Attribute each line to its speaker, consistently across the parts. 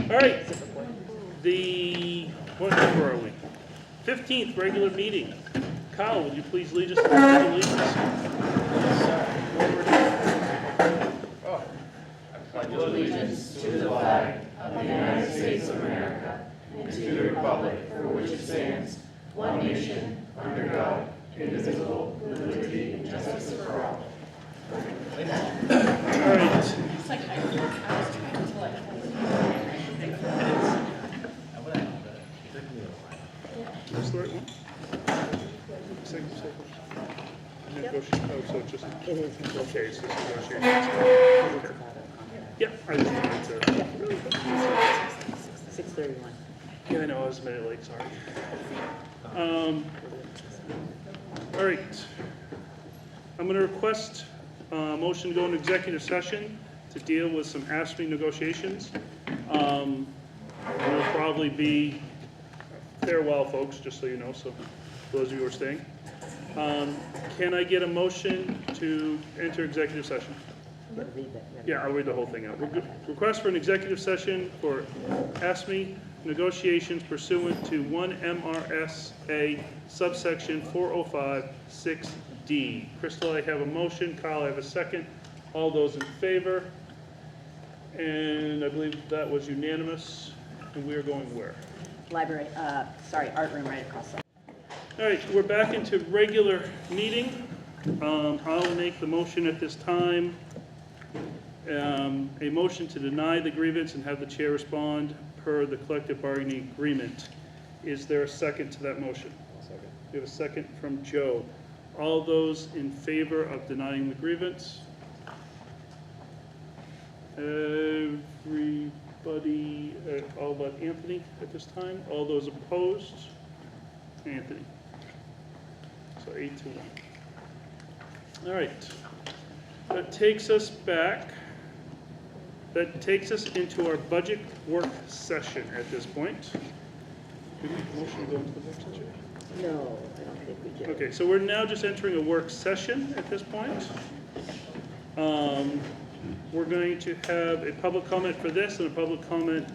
Speaker 1: All right, what number are we? 15th regular meeting. Kyle, would you please lead us to the Pledge of Allegiance?
Speaker 2: I pledge allegiance to the flag of the United States of America and to the republic for which it stands, one nation, under God, indivisible, with liberty and justice for all.
Speaker 1: All right.
Speaker 3: It's like I was trying to like.
Speaker 1: That's the right one? Second. Negotiation. Oh, so it's just.
Speaker 4: It is.
Speaker 1: Okay, it's just negotiations. Yeah, I just wanted to.
Speaker 4: 6:31.
Speaker 1: Yeah, I know, I was a minute late, sorry. All right. I'm going to request a motion to go into executive session to deal with some ASME negotiations. It'll probably be farewell, folks, just so you know, so those of you who are staying. Can I get a motion to enter executive session?
Speaker 4: Read that.
Speaker 1: Yeah, I'll read the whole thing out. Request for an executive session for ASME negotiations pursuant to 1 MRSA subsection 405(6)D. Crystal, I have a motion. Kyle, I have a second. All those in favor? And I believe that was unanimous. And we are going where?
Speaker 4: Library, art room right across the.
Speaker 1: All right, we're back into regular meeting. I'll make the motion at this time. A motion to deny the grievance and have the chair respond per the collective bargaining agreement. Is there a second to that motion? Second. We have a second from Joe. All those in favor of denying the grievance? Everybody, all but Anthony at this time. All those opposed? Anthony. So 8-1. All right. That takes us back. That takes us into our budget work session at this point. Did we motion to go into the work session?
Speaker 4: No, I don't think we did.
Speaker 1: Okay, so we're now just entering a work session at this point. We're going to have a public comment for this and a public comment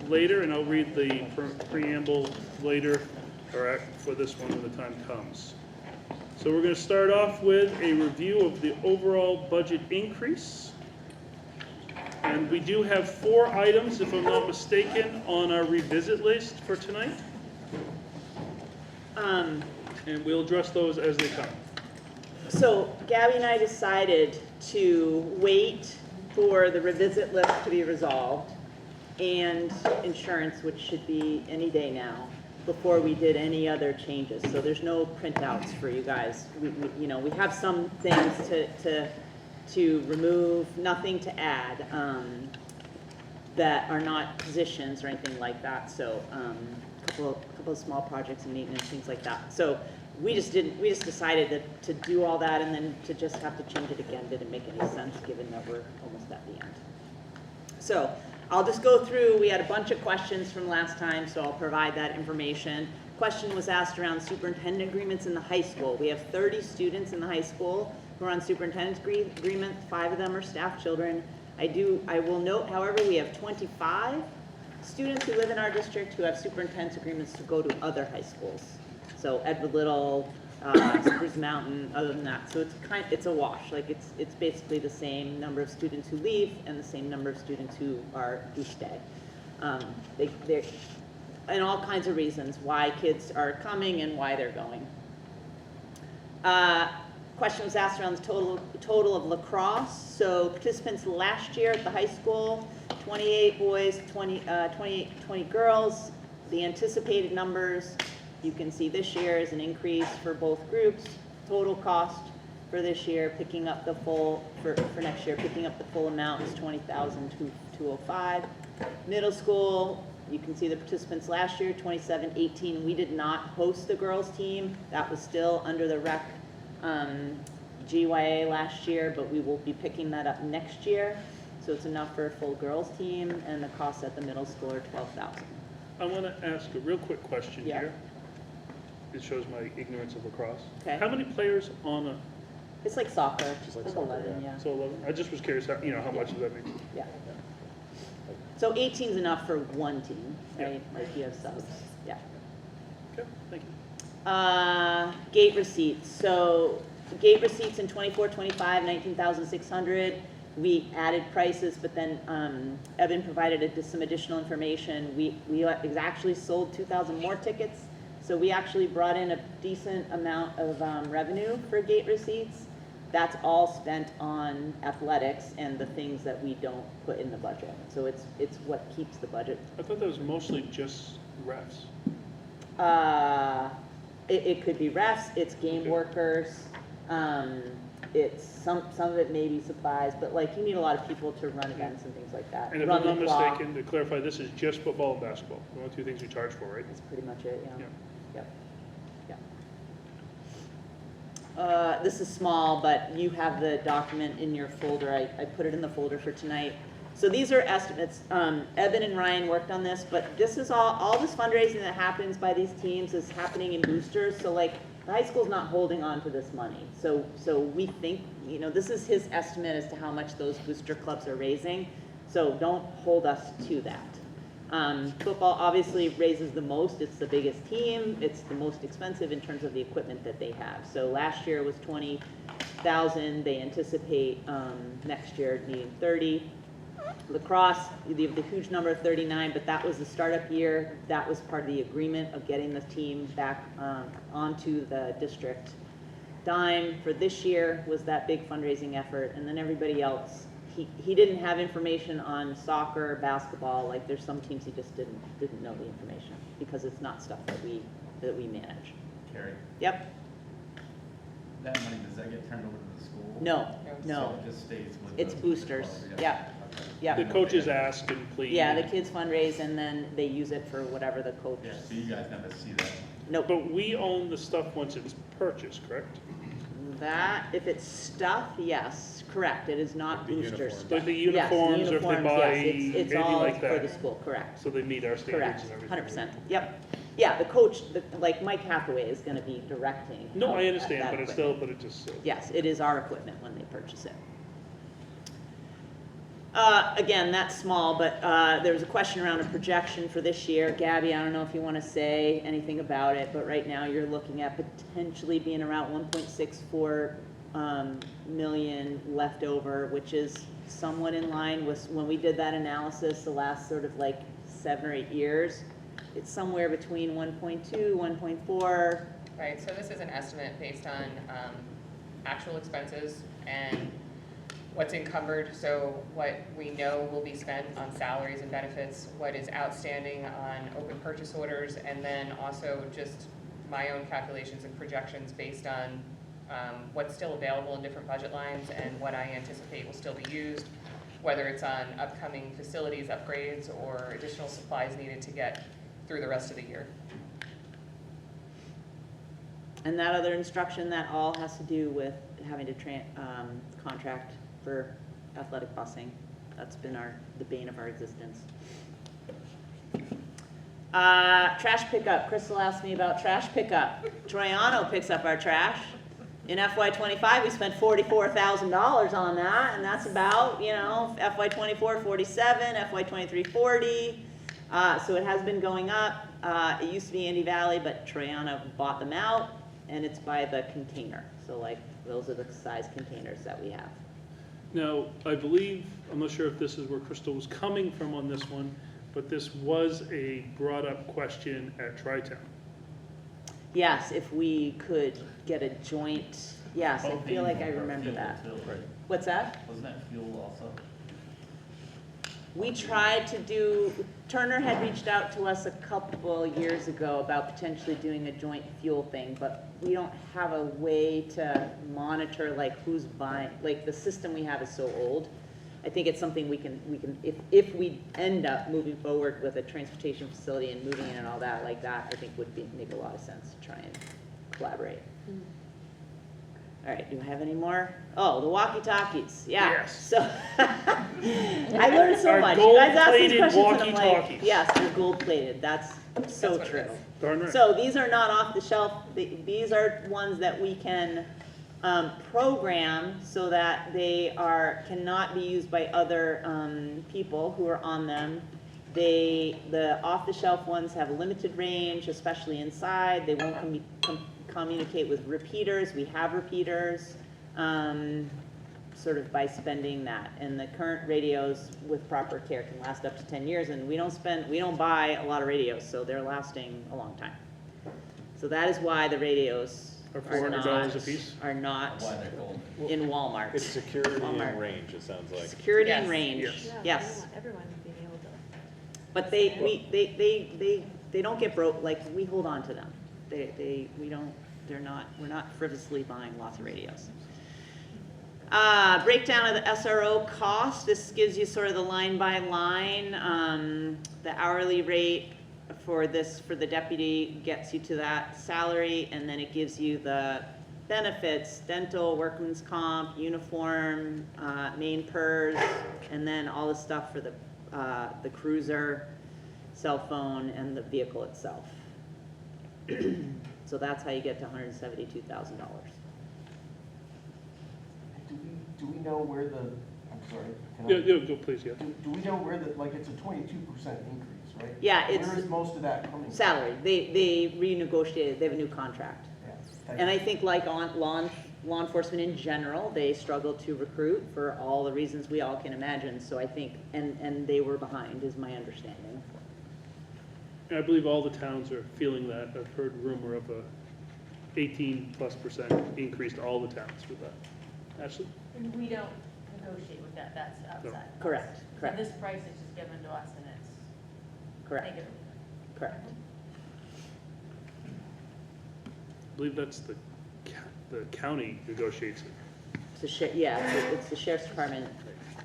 Speaker 1: later, and I'll read the preamble later, or for this one when the time comes. So we're going to start off with a review of the overall budget increase. And we do have 4 items, if I'm not mistaken, on our revisit list for tonight. And we'll address those as they come.
Speaker 4: So Gabby and I decided to wait for the revisit list to be resolved and insurance, which should be any day now, before we did any other changes. So there's no printouts for you guys. We have some things to remove, nothing to add, that are not positions or anything like that. So a couple of small projects and maintenance, things like that. So we just decided to do all that and then to just have to change it again didn't make any sense given that we're almost at the end. So I'll just go through. We had a bunch of questions from last time, so I'll provide that information. Question was asked around superintendent agreements in the high school. We have 30 students in the high school who are on superintendent's agreement. 5 of them are staff children. I will note, however, we have 25 students who live in our district who have superintendent's agreements to go to other high schools. So Edward Little, Spruce Mountain, other than that. So it's a wash. Like it's basically the same number of students who leave and the same number of students who stay. They're and all kinds of reasons why kids are coming and why they're going. Question was asked around the total of lacrosse. So participants last year at the high school, 28 boys, 20 girls. The anticipated numbers, you can see this year is an increase for both groups. Total cost for this year, picking up the full, for next year, picking up the full amount is $20,205. Middle school, you can see the participants last year, 27-18. We did not host the girls team. That was still under the rec GYA last year, but we will be picking that up next year. So it's enough for a full girls team, and the costs at the middle school are $12,000.
Speaker 1: I want to ask a real quick question
Speaker 4: Yeah.
Speaker 1: here. It shows my ignorance of lacrosse.
Speaker 4: Okay.
Speaker 1: How many players on a?
Speaker 4: It's like soccer, just
Speaker 5: like
Speaker 4: like
Speaker 5: soccer,
Speaker 4: 11, yeah.
Speaker 1: So 11. I just was curious how much does that mean?
Speaker 4: Yeah. So 18's enough for one team, right? Like you have subs, yeah.
Speaker 1: Okay, thank you.
Speaker 4: Gate receipts, so gate receipts in 24-25, 19,600. We added prices, but then Evan provided some additional information. We actually sold 2,000 more tickets, so we actually brought in a decent amount of revenue for gate receipts. That's all spent on athletics and the things that we don't put in the budget. So it's what keeps the budget.
Speaker 1: I thought that was mostly just refs.
Speaker 4: It could be refs, it's game
Speaker 1: Okay.
Speaker 4: workers, it's some of it may be supplies, but like you need a lot of people to run events and things like that.
Speaker 1: And if
Speaker 4: Run
Speaker 1: I'm not
Speaker 4: the clock.
Speaker 1: mistaken, to clarify, this is just football and basketball, the only two things we charge for, right?
Speaker 4: That's pretty much it,
Speaker 1: Yeah.
Speaker 4: Yep. This is small, but you have the document in your folder. I put it in the folder for tonight. So these are estimates. Evan and Ryan worked on this, but this is all this fundraising that happens by these teams is happening in boosters. So like the high school's not holding on to this money. So we think, this is his estimate as to how much those booster clubs are raising. So don't hold us to that. Football obviously raises the most. It's the biggest team. It's the most expensive in terms of the equipment that they have. So last year was 20,000. They anticipate next year needing 30. Lacrosse, the huge number of 39, but that was the startup year. That was part of the agreement of getting the team back onto the district dime. For this year was that big fundraising effort, and then everybody else. He didn't have information on soccer, basketball. Like there's some teams he just didn't know the information because it's not stuff that we manage.
Speaker 5: Carrie,
Speaker 4: Yep.
Speaker 5: that money, does that get turned over to the school?
Speaker 4: No.
Speaker 5: So it just stays with
Speaker 4: It's
Speaker 5: the
Speaker 4: boosters.
Speaker 5: club,
Speaker 4: Yeah.
Speaker 5: Okay.
Speaker 4: Yeah.
Speaker 1: The coaches ask and plead.
Speaker 4: Yeah, the kids fundraise and then they use it for whatever the coach.
Speaker 5: Yeah, so you guys never see that.
Speaker 4: Nope.
Speaker 1: But we own the stuff once it's purchased, correct?
Speaker 4: That, if it's stuff, yes, correct. It is not booster stuff.
Speaker 1: Like the
Speaker 4: Yes,
Speaker 1: uniforms, or if they
Speaker 4: uniforms,
Speaker 1: buy
Speaker 4: yes, it's
Speaker 1: anything
Speaker 4: all
Speaker 1: like
Speaker 4: for the
Speaker 1: that.
Speaker 4: school, correct.
Speaker 1: So they meet our standards
Speaker 4: Correct,
Speaker 1: and everything.
Speaker 4: 100%. Yep. Yeah, the coach, like Mike Hathaway is going to be directing.
Speaker 1: No,
Speaker 4: how
Speaker 1: I understand,
Speaker 4: that
Speaker 1: but it's
Speaker 4: equipment.
Speaker 1: still, but it just.
Speaker 4: Yes, it is our equipment when they purchase it. Again, that's small, but there was a question around a projection for this year. Gabby, I don't know if you want to say anything about it, but right now you're looking at potentially being around 1.64 million left over, which is somewhat in line with when we did that analysis the last sort of like 7 or 8 years. It's somewhere between 1.2, 1.4.
Speaker 3: Right, so this is an estimate based on actual expenses and what's encumbered, so what we know will be spent on salaries and benefits, what is outstanding on open purchase orders, and then also just my own calculations and projections based on what's still available in different budget lines and what I anticipate will still be used, whether it's on upcoming facilities upgrades or additional supplies needed to get through the rest of the year.
Speaker 4: And that other instruction, that all has to do with having to contract for athletic busing. That's been the bane of our existence. Trash pickup. Crystal asked me about trash pickup. Troiano picks up our trash. In FY25, we spent $44,000 on that, and that's about, FY24, 47, FY23, 40. So it has been going up. It used to be Indy Valley, but Troiano bought them out, and it's by the container. So like, those are the size containers that we have.
Speaker 1: Now, I believe, I'm not sure if this is where Crystal was coming from on this one, but this was a brought up question at Tri-Town.
Speaker 4: Yes, if we could get a joint, yes, I feel like I remember that. What's that?
Speaker 5: Wasn't that fuel also?
Speaker 4: We tried to do, Turner had reached out to us a couple years ago about potentially doing a joint fuel thing, but we don't have a way to monitor like who's buying, like the system we have is so old. I think it's something we can if we end up moving forward with a transportation facility and moving in and all that like that, I think would make a lot of sense to try and collaborate. All right, do I have any more? Oh, the walkie-talkies, yeah.
Speaker 1: Yes.
Speaker 4: So, I learned so
Speaker 1: Our
Speaker 4: much. You guys asked these
Speaker 1: gold-plated
Speaker 4: questions and I'm like,
Speaker 1: walkie-talkies.
Speaker 4: yes, they're gold-plated, that's so
Speaker 3: what it
Speaker 4: true.
Speaker 3: is.
Speaker 1: Darn right.
Speaker 4: So these are not off the shelf, these are ones that we can program so that they cannot be used by other people who are on them. The off-the-shelf ones have a limited range, especially inside. They won't communicate with repeaters. We have repeaters, sort of by spending that. And the current radios with proper care can last up to 10 years, and we don't buy a lot of radios, so they're lasting a long time. So that is why the radios
Speaker 1: Are $400 a piece?
Speaker 4: are not
Speaker 5: Why they're gold.
Speaker 4: in Walmart.
Speaker 6: It's security
Speaker 4: Walmart.
Speaker 6: and range, it sounds like.
Speaker 4: Security and
Speaker 3: Yes.
Speaker 4: range,
Speaker 1: Yes.
Speaker 4: yes.
Speaker 2: Everyone being able to.
Speaker 4: But they don't get broke, like, we hold on to them. We're not frivolously buying lots of radios. Breakdown of the SRO cost, this gives you sort of the line by line. The hourly rate for the deputy gets you to that salary, and then it gives you the benefits, dental, workman's comp, uniform, main PERS, and then all the stuff for the cruiser, cell phone, and the vehicle itself. So that's how you get to $172,000.
Speaker 7: Do we know where the, I'm sorry. can I-
Speaker 1: Yeah, go please, yeah.
Speaker 7: Do we know where the, like, it's a 22% increase, right?
Speaker 4: Yeah, it's
Speaker 7: Where is most of that coming from?
Speaker 4: salary. They renegotiated, they have a new contract.
Speaker 7: Yeah, thank
Speaker 4: And
Speaker 7: you.
Speaker 4: I think like on law enforcement in general, they struggle to recruit for all the reasons we all can imagine. So I think, and they were behind, is my understanding.
Speaker 1: And I believe all the towns are feeling that. I've heard rumor of a 18+% increase to all the towns with that. Ashley?
Speaker 8: And we don't negotiate with that, that's outside.
Speaker 4: Correct,
Speaker 8: So
Speaker 4: correct,
Speaker 8: this price is just given to us and it's
Speaker 4: correct,
Speaker 8: negative.
Speaker 4: correct.
Speaker 1: I believe that's the county negotiates it.
Speaker 4: It's the sheriff's department.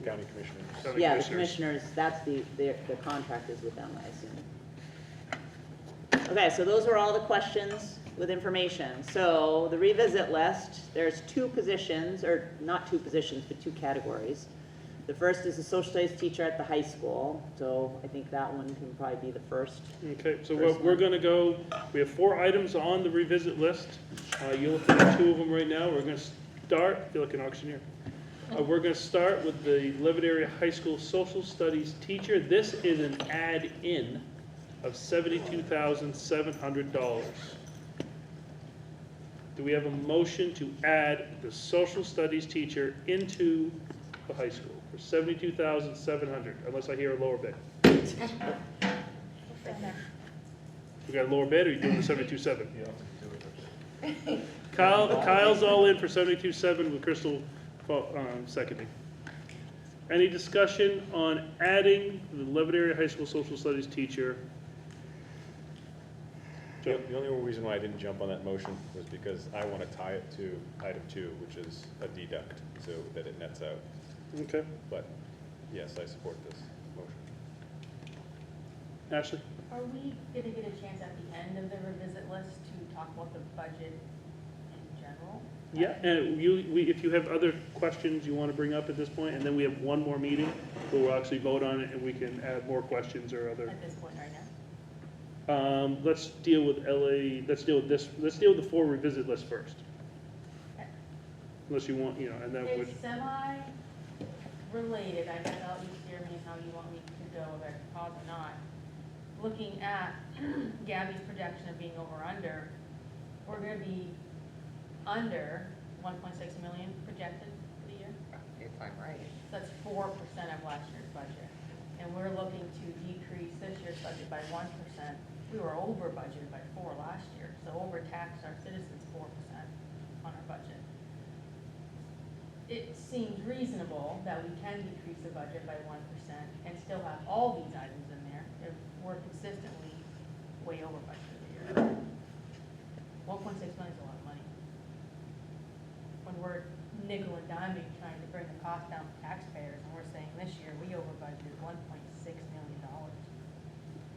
Speaker 6: County commissioners.
Speaker 1: County
Speaker 4: Yeah, the
Speaker 1: commissioners.
Speaker 4: commissioners, that's the contract is with them, I assume. Okay, so those are all the questions with information. So the revisit list, there's two positions, or not two positions, but two categories. The first is a social studies teacher at the high school, so I think that one can probably be the first.
Speaker 1: Okay, so
Speaker 4: First
Speaker 1: we're
Speaker 4: one.
Speaker 1: gonna go, we have 4 items on the revisit list. You're looking at 2 of them right now. We're gonna start, I feel like an auctioneer. We're gonna start with the Levitt Area High School Social Studies teacher. This is an add-in of $72,700. Do we have a motion to add the social studies teacher into the high school for $72,700, unless I hear a lower bid? We got a lower bid, or are you doing the 72.7? Kyle's all in for 72.7 with Crystal seconding. Any discussion on adding the Levitt Area High School Social Studies teacher?
Speaker 6: The only reason why I didn't jump on that motion was because I want to tie it to item 2, which is a deduct, so that it nets out.
Speaker 1: Okay.
Speaker 6: But yes, I support this motion.
Speaker 1: Ashley?
Speaker 8: Are we gonna get a chance at the end of the revisit list to talk about the budget in general?
Speaker 1: Yeah, and if you have other questions you want to bring up at this point, and then we have one more meeting where we'll actually vote on it and we can add more questions or other.
Speaker 8: At this point right now?
Speaker 1: Let's deal with let's deal with the 4 revisit list first.
Speaker 8: Okay.
Speaker 1: Unless you want, and then
Speaker 8: It's semi-related, I guess I'll each hear me how you want me to go, whether I can pause or not. Looking at Gabby's projection of being over under, we're gonna be under 1.6 million projected for the year.
Speaker 3: If I'm right.
Speaker 8: So that's 4% of last year's budget. And we're looking to decrease this year's budget by 1%. We were over budgeted by 4 last year, so overtaxed our citizens 4% on our budget. It seems reasonable that we can decrease the budget by 1% and still have all these items in there if we're consistently way over budget for the year. 1.6 million is a lot of money. When we're nickel and diming trying to bring the cost down for taxpayers, and we're saying this year we over budgeted $1.6 million.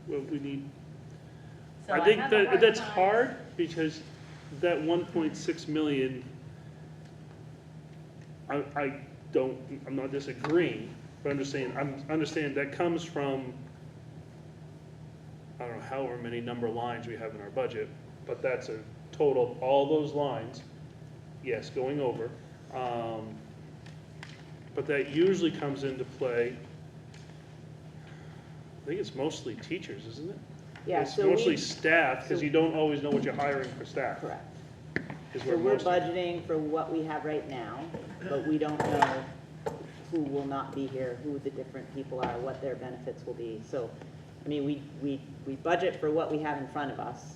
Speaker 1: well, we need.
Speaker 8: So
Speaker 1: I think
Speaker 8: have a
Speaker 1: that's
Speaker 8: time-
Speaker 1: hard because that 1.6 million. I'm not disagreeing, but I'm just saying, I'm understanding that comes from, I don't know, however many number of lines we have in our budget, but that's a total of all those lines yes, going over. But that usually comes into play, I think it's mostly teachers, isn't it?
Speaker 4: Yeah,
Speaker 1: It's
Speaker 4: so
Speaker 1: mostly
Speaker 4: we,
Speaker 1: staff, because
Speaker 4: so-
Speaker 1: you don't always know what you're hiring for staff.
Speaker 4: correct.
Speaker 1: Is
Speaker 4: So
Speaker 1: where
Speaker 4: we're
Speaker 1: most of-
Speaker 4: budgeting for what we have right now, but we don't know who will not be here, who the different people are, what their benefits will be. So, I mean, we budget for what we have in front of us.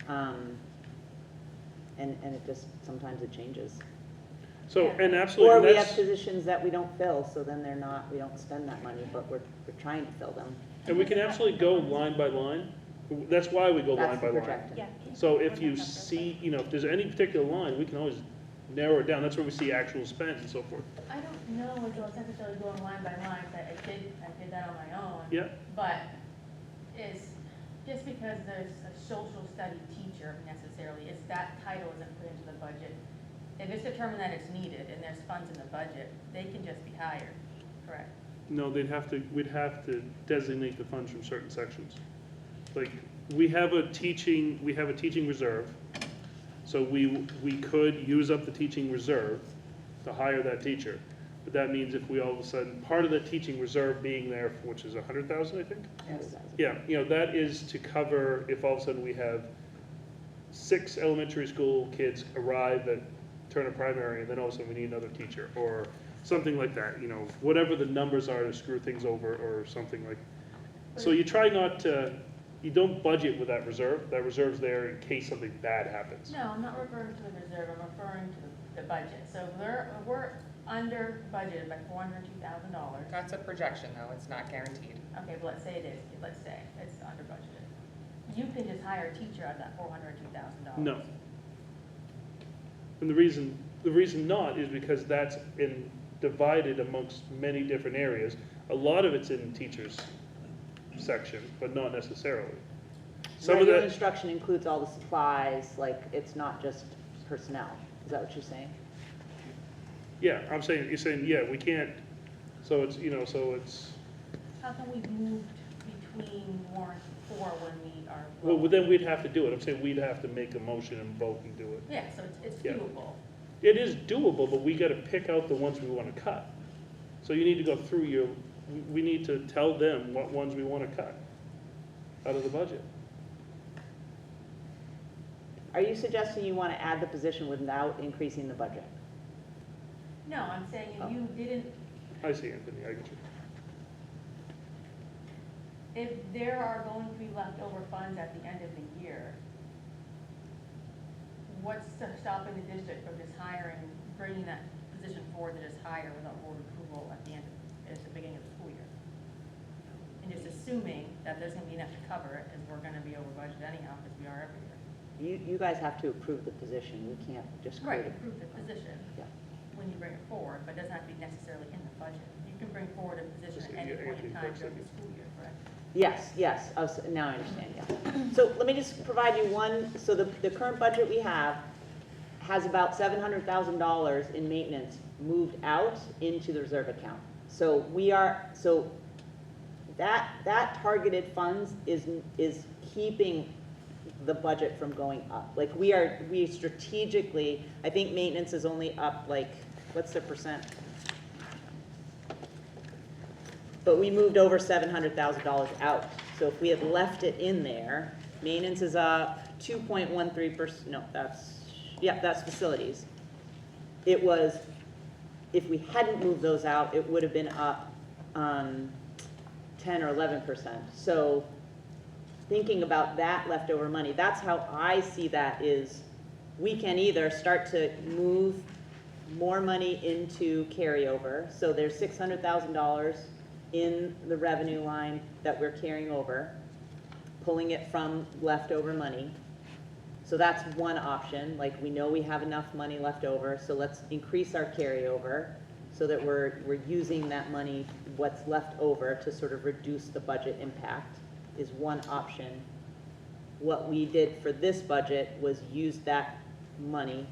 Speaker 4: And it just, sometimes it changes.
Speaker 1: So, and absolutely,
Speaker 4: Or
Speaker 1: and
Speaker 4: we have
Speaker 1: that's,
Speaker 4: positions that we don't fill, so then they're not, we don't spend that money, but we're trying to fill them.
Speaker 1: and we can absolutely go line by line. That's why we go line
Speaker 4: That's
Speaker 1: by
Speaker 4: the
Speaker 1: line.
Speaker 4: projected.
Speaker 8: Yeah.
Speaker 1: So if you see, if there's any particular line, we can always narrow it down. That's where we see actual spend and so forth.
Speaker 8: I don't know if it's necessarily going line by line, but I did that on my own.
Speaker 1: Yeah,
Speaker 8: But it's, just because there's a social study teacher necessarily, it's that title isn't put into the budget. If it's determined that it's needed and there's funds in the budget, they can just be hired, correct?
Speaker 1: no, we'd have to designate the funds from certain sections. Like, we have a teaching reserve. So we could use up the teaching reserve to hire that teacher. But that means if we all of a sudden, part of the teaching reserve being there, which is 100,000, I think?
Speaker 4: Yes.
Speaker 1: Yeah, that is to cover if all of a sudden we have 6 elementary school kids arrive at Turner Primary and then all of a sudden we need another teacher or something like that, whatever the numbers are to screw things over or something like. So you try not to, you don't budget with that reserve. That reserve's there in case something bad happens.
Speaker 8: No, I'm not referring to the reserve, I'm referring to the budget. So we're under budgeted by $402,000.
Speaker 3: That's a projection, though, it's not guaranteed.
Speaker 8: Okay, but let's say it is, let's say it's under budgeted. You can just hire a teacher out of that $402,000.
Speaker 1: No. And the reason not is because that's divided amongst many different areas. A lot of it's in teachers section, but not necessarily. Some of
Speaker 4: Regular
Speaker 1: that,
Speaker 4: instruction includes all the supplies, like, it's not just personnel. Is that what you're saying?
Speaker 1: yeah, you're saying, yeah, we can't, so it's,
Speaker 8: How come we've moved between warrants before when we are?
Speaker 1: well, then we'd have to do it. I'm saying we'd have to make a motion and vote and do it.
Speaker 8: Yeah, so it's
Speaker 1: Yeah.
Speaker 8: doable.
Speaker 1: It is doable, but we gotta pick out the ones we wanna cut. So you need to go through we need to tell them what ones we wanna cut out of the budget.
Speaker 4: Are you suggesting you want to add the position without increasing the budget?
Speaker 8: No, I'm saying if you didn't,
Speaker 1: I see, Anthony, I get you.
Speaker 8: if there are going to be leftover funds at the end of the year, what's stopping the district from just hiring, bringing that position forward to just hire without board approval at the beginning of the school year? And just assuming that there's gonna be enough to cover it, because we're gonna be over budget anyhow, because we are every year.
Speaker 4: You guys have to approve the position. We can't just
Speaker 8: Right,
Speaker 4: create it.
Speaker 8: approve the position
Speaker 4: Yeah.
Speaker 8: when you bring it forward, but it doesn't have to be necessarily in the budget. You can bring forward a position
Speaker 1: Just,
Speaker 8: at any
Speaker 1: yeah,
Speaker 8: point in
Speaker 1: Anthony
Speaker 8: time
Speaker 1: first,
Speaker 8: during the
Speaker 1: second.
Speaker 8: school year, correct?
Speaker 4: Yes, now I understand, yeah. So let me just provide you so the current budget we have has about $700,000 in maintenance moved out into the reserve account. So that targeted funds is keeping the budget from going up. Like we strategically, I think maintenance is only up like, what's the percent? But we moved over $700,000 out. So if we had left it in there, maintenance is up 2.13%, no, that's facilities. It was, if we hadn't moved those out, it would have been up 10 or 11%. So thinking about that leftover money, that's how I see that is, we can either start to move more money into carryover. So there's $600,000 in the revenue line that we're carrying over, pulling it from leftover money. So that's one option, like we know we have enough money left over, so let's increase our carryover so that we're using that money, what's left over, to sort of reduce the budget impact is one option. What we did for this budget was use that money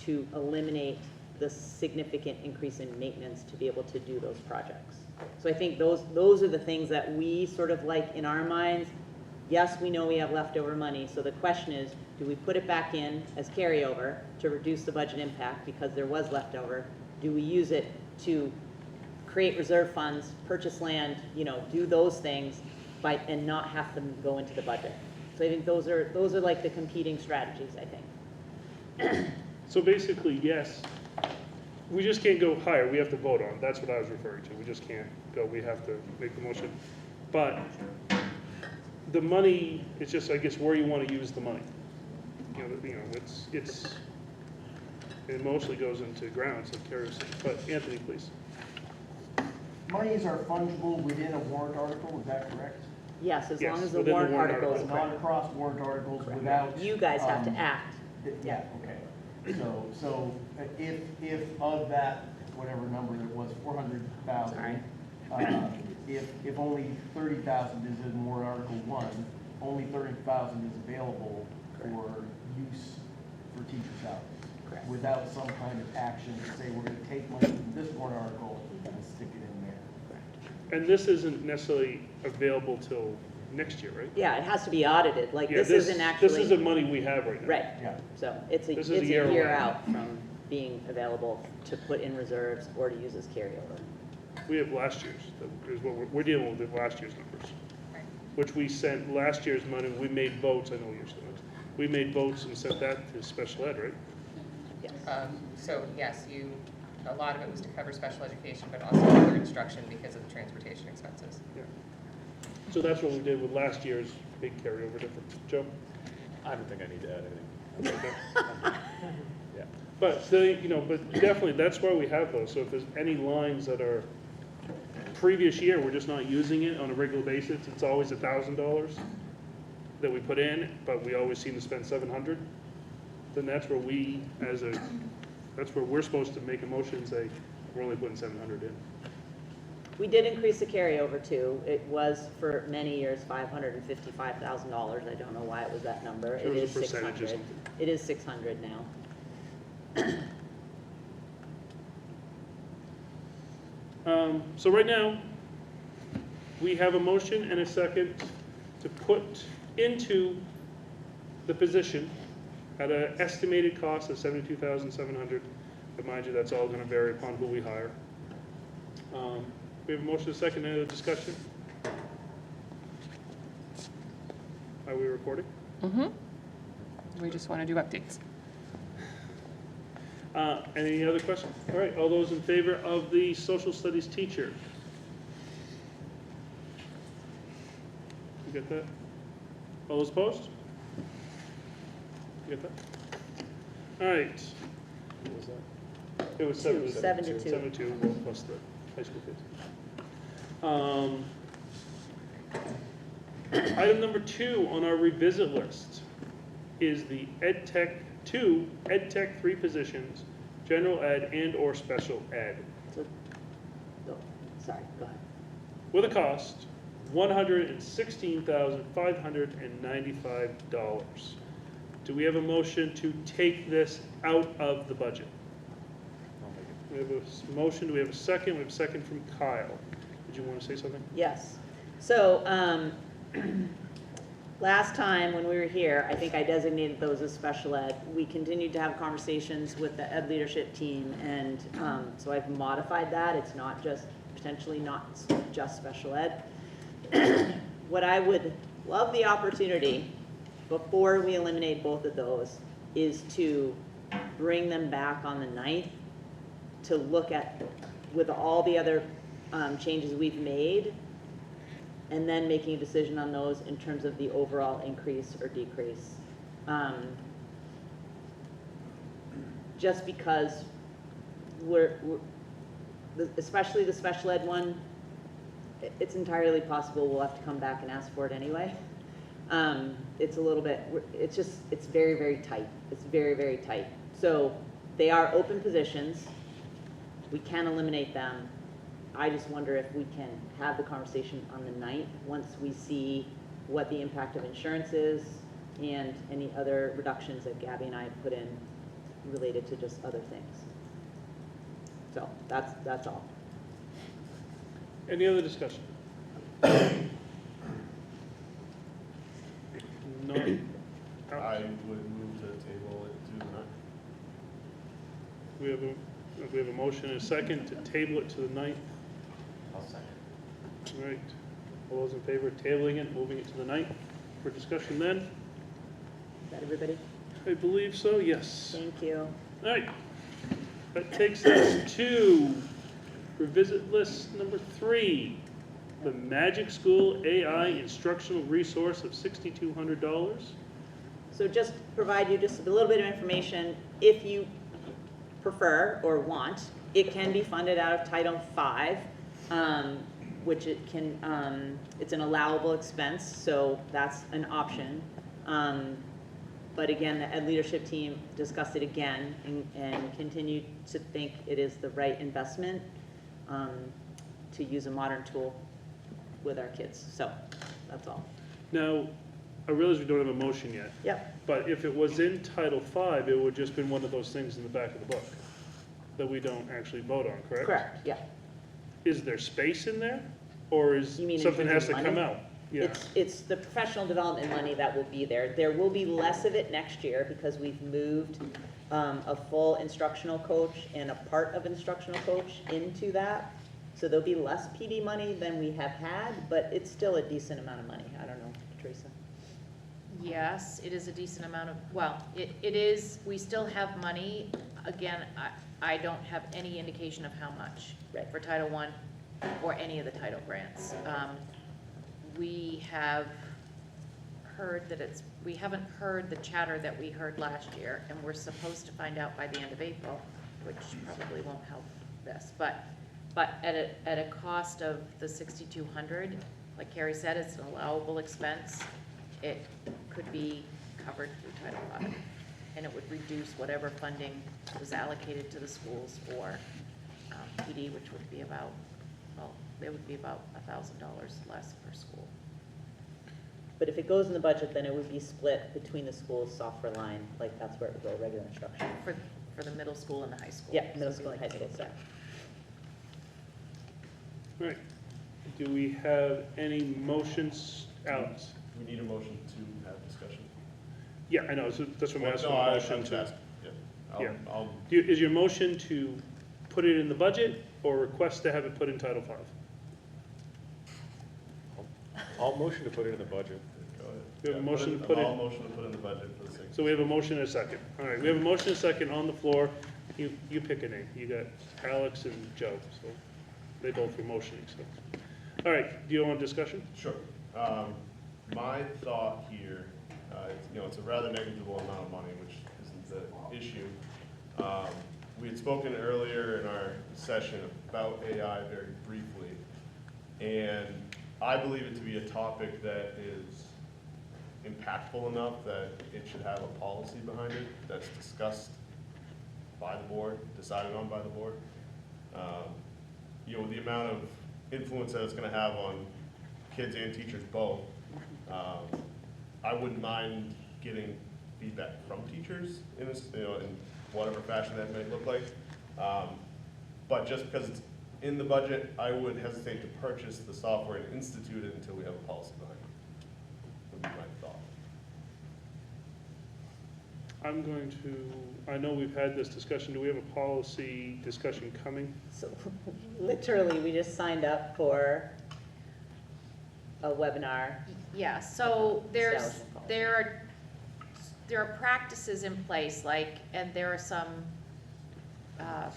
Speaker 4: to eliminate the significant increase in maintenance to be able to do those projects. So I think those are the things that we sort of like in our minds, yes, we know we have leftover money, so the question is, do we put it back in as carryover to reduce the budget impact because there was leftover? Do we use it to create reserve funds, purchase land, do those things and not have them go into the budget? So I think those are like the competing strategies, I think.
Speaker 1: So basically, yes, we just can't go higher, we have to vote on it. That's what I was referring to. We just can't go, we have to make the motion. But the money, it's just, I guess, where you want to use the money. It mostly goes into grounds, like Carrie was saying. But Anthony, please.
Speaker 7: Monies are fungible within a warrant article, is that correct?
Speaker 4: Yes, as long
Speaker 1: Yes,
Speaker 4: as the
Speaker 1: within the
Speaker 4: warrant
Speaker 1: warrant
Speaker 4: articles.
Speaker 1: article.
Speaker 7: Not across warrant articles without.
Speaker 4: You guys have to act.
Speaker 7: Yeah, okay. So if of that, whatever number it was, 400,000.
Speaker 4: Sorry.
Speaker 7: If only 30,000 is in warrant article 1, only 30,000 is available for use for teacher salaries.
Speaker 4: Correct.
Speaker 7: Without some kind of action to say we're going to take money from this warrant article and stick it in there.
Speaker 1: And this isn't necessarily available till next year, right?
Speaker 4: Yeah, it has to be audited, like
Speaker 1: Yeah,
Speaker 4: this isn't actually.
Speaker 1: This isn't money we have right now.
Speaker 4: Right,
Speaker 7: Yeah.
Speaker 4: so it's a
Speaker 1: This is a
Speaker 4: year
Speaker 1: year away.
Speaker 4: out from being available to put in reserves or to use as carryover.
Speaker 1: We have last year's, that is what we're dealing with last year's numbers,
Speaker 3: Right.
Speaker 1: which we sent last year's money, we made votes, I know you're still, we made votes and sent that to special ed, right?
Speaker 4: Yes.
Speaker 3: So yes, a lot of it was to cover special education, but also other instruction because of the transportation expenses.
Speaker 1: Yeah. So that's what we did with last year's big carryover difference. Joe?
Speaker 6: I don't think I need to add anything.
Speaker 1: Okay.
Speaker 6: Yeah.
Speaker 1: But, but definitely, that's why we have those. So if there's any lines that are previous year, we're just not using it on a regular basis, it's always $1,000 that we put in, but we always seem to spend 700, then that's where that's where we're supposed to make a motion and say, we're only putting 700 in.
Speaker 4: We did increase the carryover too. It was for many years $555,000. I don't know why it was that number.
Speaker 1: It
Speaker 4: It
Speaker 1: was a
Speaker 4: is
Speaker 1: percentage or
Speaker 4: 600.
Speaker 1: something.
Speaker 4: It is 600 now.
Speaker 1: So right now, we have a motion and a second to put into the position at an estimated cost of $72,700. But mind you, that's all going to vary upon who we hire. We have a motion and a second. Any other discussion? Are we recording?
Speaker 3: Mm-hmm. We just want to do updates.
Speaker 1: Any other questions? All right, all those in favor of the social studies teacher? You get that? All those opposed? You get that? All right.
Speaker 6: What was that?
Speaker 1: It was
Speaker 4: 7 to 2.
Speaker 1: 7 to 2 plus the high school kids. Item number 2 on our revisit list is the Ed Tech 3 positions, general ed and or special ed,
Speaker 4: So, oh, sorry, go ahead.
Speaker 1: with a cost $116,595. Do we have a motion to take this out of the budget?
Speaker 6: I'll make it.
Speaker 1: We have a motion, do we have a second? We have a second from Kyle. Did you want to say something?
Speaker 4: Yes. So, last time when we were here, I think I designated those as special ed. We continued to have conversations with the ed leadership team, and so I've modified that. It's not just, potentially not just special ed. What I would love the opportunity, before we eliminate both of those, is to bring them back on the 9th to look at, with all the other changes we've made, and then making a decision on those in terms of the overall increase or decrease. Just because especially the special ed one, it's entirely possible we'll have to come back and ask for it anyway. It's a little bit, it's very, very tight. It's very, very tight. So they are open positions. We can eliminate them. I just wonder if we can have the conversation on the 9th, once we see what the impact of insurance is and any other reductions that Gabby and I have put in related to just other things. So that's all.
Speaker 1: Any other discussion?
Speaker 9: I would move to table it to the ninth.
Speaker 1: We have a motion and a second to table it to the 9th.
Speaker 5: I'll second.
Speaker 1: All right. All those in favor of tabling it, moving it to the 9th for discussion then?
Speaker 4: Is that everybody?
Speaker 1: I believe so, yes.
Speaker 4: Thank you.
Speaker 1: All right. That takes us to revisit list number 3, the Magic School AI instructional resource of $6,200.
Speaker 4: So just provide you just a little bit of information, if you prefer or want, it can be funded out of Title V, which it can, it's an allowable expense, so that's an option. But again, the Ed leadership team discussed it again and continued to think it is the right investment to use a modern tool with our kids. So that's all.
Speaker 1: Now, I realize we don't have a motion yet,
Speaker 4: Yep.
Speaker 1: but if it was in Title V, it would just been one of those things in the back of the book that we don't actually vote on, correct?
Speaker 4: Correct, yeah.
Speaker 1: Is there space in there, or is
Speaker 4: You mean in
Speaker 1: something has
Speaker 4: terms
Speaker 1: to
Speaker 4: of
Speaker 1: come
Speaker 4: money?
Speaker 1: out? Yeah,
Speaker 4: It's the professional development money that will be there. There will be less of it next year because we've moved a full instructional coach and a part of instructional coach into that. So there'll be less PD money than we have had, but it's still a decent amount of money. I don't know, Teresa.
Speaker 2: Yes, it is a decent amount of, well, it is, we still have money. Again, I don't have any indication of how much
Speaker 4: Right.
Speaker 2: for Title I or any of the title grants. We have heard that we haven't heard the chatter that we heard last year, and we're supposed to find out by the end of April, which probably won't help this. But at a cost of the $6,200, like Carrie said, it's an allowable expense. It could be covered through Title V, and it would reduce whatever funding was allocated to the schools for PD, which would be about, well, there would be about $1,000 less per school.
Speaker 4: But if it goes in the budget, then it would be split between the schools' software line, like that's where it would go, regular instruction.
Speaker 2: For the middle school and the high school.
Speaker 4: Yeah, middle school and high school, sorry.
Speaker 1: all right. Do we have any motions out?
Speaker 9: We need a motion to have discussion.
Speaker 1: Yeah, I know, so that's what I'm asking.
Speaker 9: No,
Speaker 1: a
Speaker 9: I'm
Speaker 1: motion
Speaker 9: just
Speaker 1: to.
Speaker 9: asking, yeah.
Speaker 1: Yeah.
Speaker 9: I'll,
Speaker 1: Is your motion to put it in the budget or request to have it put in Title V?
Speaker 6: I'll motion to put it in the budget.
Speaker 9: go ahead.
Speaker 1: We have a
Speaker 9: Yeah,
Speaker 1: motion to put it-
Speaker 9: I'll motion to put in the budget for the 6th.
Speaker 1: So we have a motion and a second. All right, we have a motion and a second on the floor. You pick a name. You got Alex and Joe, so they both were motioning, so. All right, do you want discussion?
Speaker 9: Sure. My thought here, it's a rather negligible amount of money, which isn't the issue. We had spoken earlier in our session about AI very briefly, and I believe it to be a topic that is impactful enough that it should have a policy behind it that's discussed by the board, decided on by the board. The amount of influence that it's going to have on kids and teachers both, I wouldn't mind getting feedback from teachers in this, in whatever fashion that may look like. But just because it's in the budget, I would hesitate to purchase the software and institute it until we have a policy behind it. Would be my thought.
Speaker 1: I'm going to, I know we've had this discussion. Do we have a policy discussion coming?
Speaker 4: So literally, we just signed up for a webinar.
Speaker 2: Yeah, so
Speaker 4: Establishment policy.
Speaker 2: there are practices in place, and there are some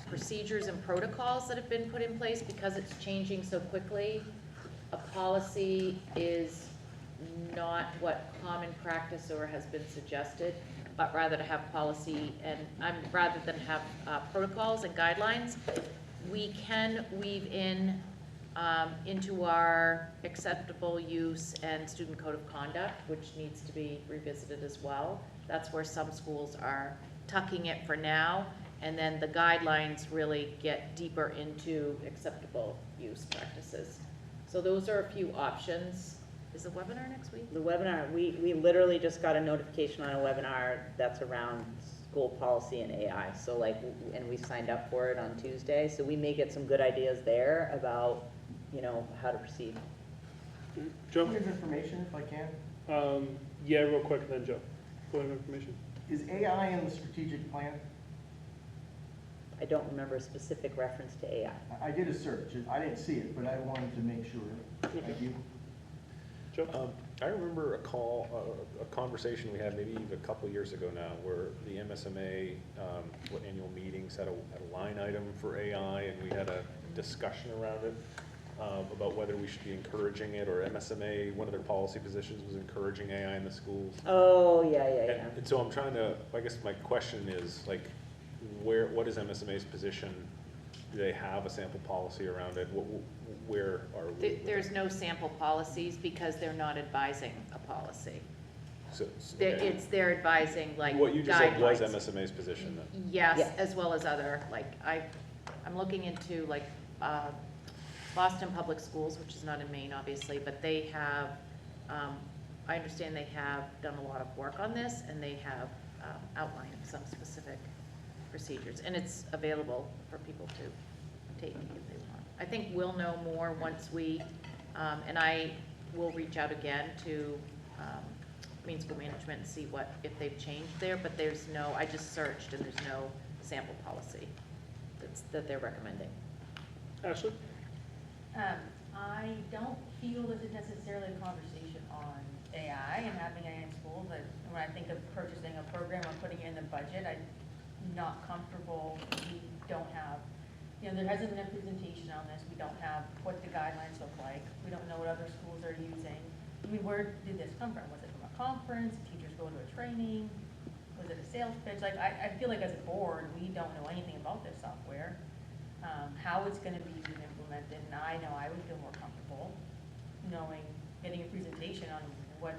Speaker 2: procedures and protocols that have been put in place because it's changing so quickly. A policy is not what common practice or has been suggested, but rather to have policy and rather than have protocols and guidelines. We can weave in into our acceptable use and student code of conduct, which needs to be revisited as well. That's where some schools are tucking it for now, and then the guidelines really get deeper into acceptable use practices. So those are a few options. Is the webinar next week?
Speaker 4: The webinar, we literally just got a notification on a webinar that's around school policy and AI. So and we signed up for it on Tuesday. So we may get some good ideas there about, how to proceed.
Speaker 1: Joe?
Speaker 7: Give information if I can.
Speaker 1: Yeah, real quick, and then Joe. point of information?
Speaker 7: Is AI in the strategic plan?
Speaker 4: I don't remember a specific reference to AI.
Speaker 7: I did a search, I didn't see it, but I wanted to make sure. Thank you.
Speaker 1: Joe?
Speaker 6: I remember a conversation we had maybe even a couple of years ago now, where the MSMA, annual meetings had a line item for AI, and we had a discussion around it, about whether we should be encouraging it, or MSMA, one of their policy positions was encouraging AI in the schools.
Speaker 4: Oh, yeah.
Speaker 6: And so I'm trying to, I guess my question is, like, what is MSMA's position? Do they have a sample policy around it? Where are we?
Speaker 2: There's no sample policies because they're not advising a policy.
Speaker 6: So,
Speaker 2: They're advising like guidelines.
Speaker 6: what you just said was MSMA's position then?
Speaker 2: Yes,
Speaker 4: Yes.
Speaker 2: as well as other, like, I'm looking into like, Boston Public Schools, which is not in Maine, obviously, but they have, I understand they have done a lot of work on this, and they have outlined some specific procedures, and it's available for people to take if they want. I think we'll know more once we, and I will reach out again to Maine School Management and see if they've changed there, but there's no, I just searched and there's no sample policy that they're recommending.
Speaker 1: Ashley?
Speaker 8: I don't feel there's necessarily a conversation on AI and having AI in schools. When I think of purchasing a program or putting it in the budget, I'm not comfortable. We don't have, there hasn't been a presentation on this. We don't have what the guidelines look like. We don't know what other schools are using. I mean, where did this come from? Was it from a conference? Teachers go to a training? Was it a sales pitch? Like, I feel like as a board, we don't know anything about this software, how it's going to be used and implemented. And I know I would feel more comfortable getting a presentation on what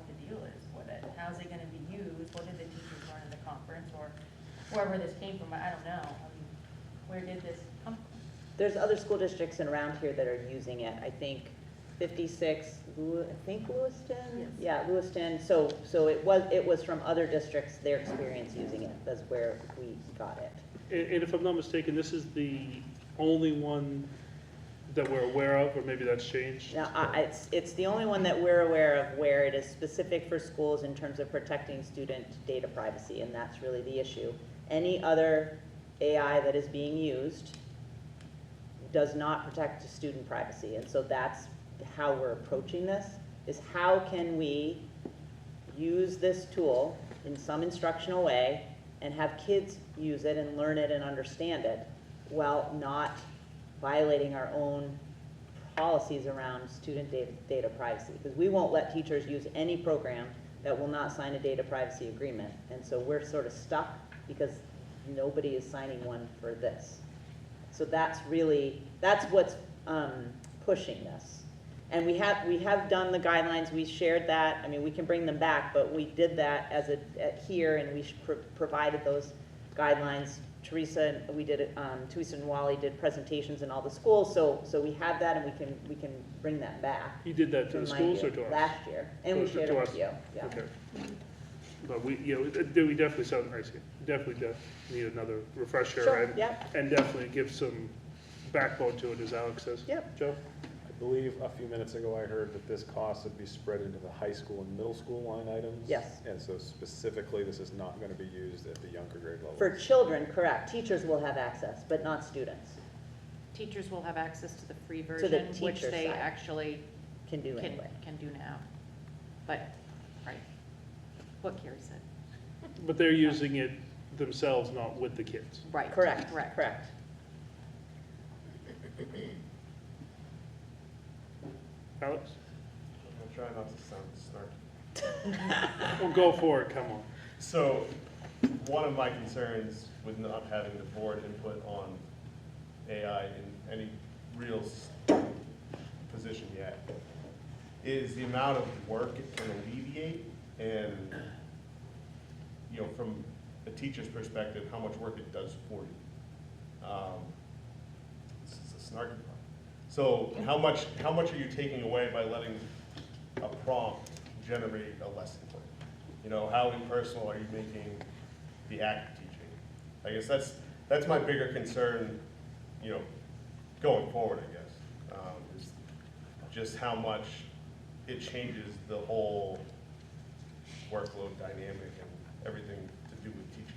Speaker 8: the deal is with it. How's it going to be used? What did the teachers learn in the conference, or wherever this came from? I don't know. I mean, where did this come from?
Speaker 4: There's other school districts around here that are using it. I think 56, I think Lewiston?
Speaker 8: Yes.
Speaker 4: Yeah, Lewiston. So it was from other districts, their experience using it. That's where we got it.
Speaker 1: And if I'm not mistaken, this is the only one that we're aware of, or maybe that's changed?
Speaker 4: Now, it's the only one that we're aware of where it is specific for schools in terms of protecting student data privacy, and that's really the issue. Any other AI that is being used does not protect student privacy, and so that's how we're approaching this, is how can we use this tool in some instructional way and have kids use it and learn it and understand it while not violating our own policies around student data privacy. Because we won't let teachers use any program that will not sign a data privacy agreement. And so we're sort of stuck because nobody is signing one for this. So that's what's pushing this. And we have done the guidelines, we shared that. I mean, we can bring them back, but we did that here, and we provided those guidelines. Teresa and Wally did presentations in all the schools, so we have that, and we can bring that back.
Speaker 1: You did that to the schools or to us?
Speaker 4: Last year, and we shared it with you, yeah.
Speaker 1: Okay. But we definitely need another refresher.
Speaker 4: Sure,
Speaker 1: and,
Speaker 4: yep.
Speaker 1: and definitely give some backbone to it, as Alex says.
Speaker 4: Yep.
Speaker 1: Joe?
Speaker 6: I believe a few minutes ago I heard that this cost would be spread into the high school and middle school line items.
Speaker 4: Yes.
Speaker 6: And so specifically, this is not going to be used at the younger grade level.
Speaker 4: For children, correct, teachers will have access, but not students.
Speaker 2: Teachers will have access to the free
Speaker 4: To the
Speaker 2: version, which
Speaker 4: teacher
Speaker 2: they
Speaker 4: side.
Speaker 2: actually
Speaker 4: Can do anyway.
Speaker 2: can do now. But, right, what Carrie said.
Speaker 1: But they're using it themselves, not with the kids.
Speaker 2: Right.
Speaker 4: Correct,
Speaker 2: Correct.
Speaker 4: correct.
Speaker 1: Alex?
Speaker 9: I'm gonna try not to sound snarky.
Speaker 1: Well, go for it, come on.
Speaker 9: So, one of my concerns with not having the board input on AI in any real position yet is the amount of work it can alleviate, and, from a teacher's perspective, how much work it does for you. This is a snarky part. So how much are you taking away by letting a prompt generate a lesson for you? How impersonal are you making the act of teaching? I guess that's my bigger concern, going forward, I guess, is just how much it changes the whole workload dynamic and everything to do with teaching.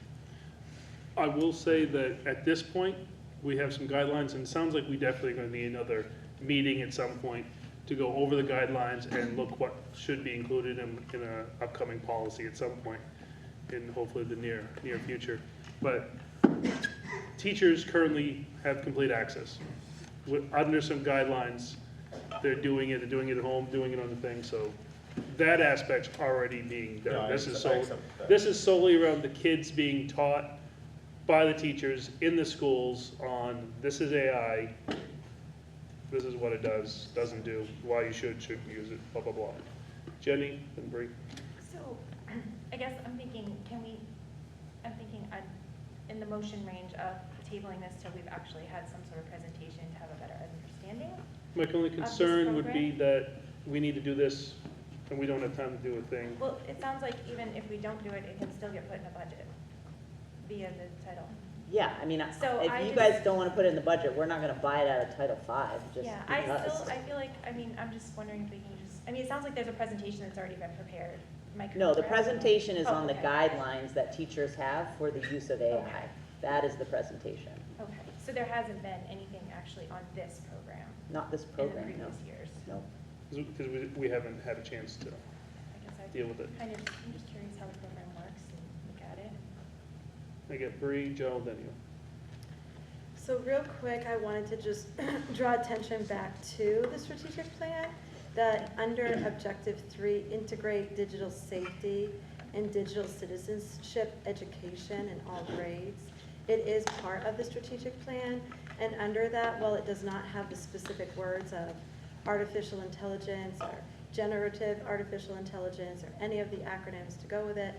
Speaker 1: I will say that at this point, we have some guidelines, and it sounds like we definitely are gonna need another meeting at some point to go over the guidelines and look what should be included in a upcoming policy at some point in hopefully the near future. But teachers currently have complete access. Under some guidelines, they're doing it at home, doing it on the thing, so that aspect's already being
Speaker 9: Yeah,
Speaker 1: done.
Speaker 9: I
Speaker 1: This is
Speaker 9: accept
Speaker 1: solely,
Speaker 9: that.
Speaker 1: this is solely around the kids being taught by the teachers in the schools on, this is AI, this is what it does, doesn't do, why you should use it, blah, blah, blah. Jenny and Bree.
Speaker 2: So, I guess I'm thinking, in the motion range of tabling this till we've actually had some sort of presentation to have a better understanding.
Speaker 1: My only
Speaker 2: this
Speaker 1: concern would be
Speaker 2: program?
Speaker 1: that we need to do this, and we don't have time to do a thing.
Speaker 2: Well, it sounds like even if we don't do it, it can still get put in a budget via the title.
Speaker 4: Yeah, I mean,
Speaker 2: So I
Speaker 4: if you
Speaker 2: just-
Speaker 4: guys don't wanna put it in the budget, we're not gonna buy it out of Title V, just
Speaker 2: Yeah,
Speaker 4: because.
Speaker 2: I feel like, I'm just wondering if we can just, it sounds like there's a presentation that's already been prepared. Am I
Speaker 4: No, the
Speaker 2: correct?
Speaker 4: presentation is
Speaker 2: Oh,
Speaker 4: on the
Speaker 2: okay.
Speaker 4: guidelines that teachers have for the use of AI.
Speaker 2: Okay.
Speaker 4: That is the presentation,
Speaker 2: Okay, so there hasn't been anything actually on this program
Speaker 4: not this
Speaker 2: in the
Speaker 4: program, no.
Speaker 2: previous years?
Speaker 4: No.
Speaker 1: Because we haven't had a chance to
Speaker 2: I guess I
Speaker 1: deal with it.
Speaker 2: I'm just curious how the program works and look at it.
Speaker 1: I get Bree, Joe, then you.
Speaker 10: So real quick, I wanted to just draw attention back to the strategic plan, that under Objective 3, integrate digital safety and digital citizenship education in all grades. It is part of the strategic plan, and under that, while it does not have the specific words of artificial intelligence or generative artificial intelligence or any of the acronyms to go with it,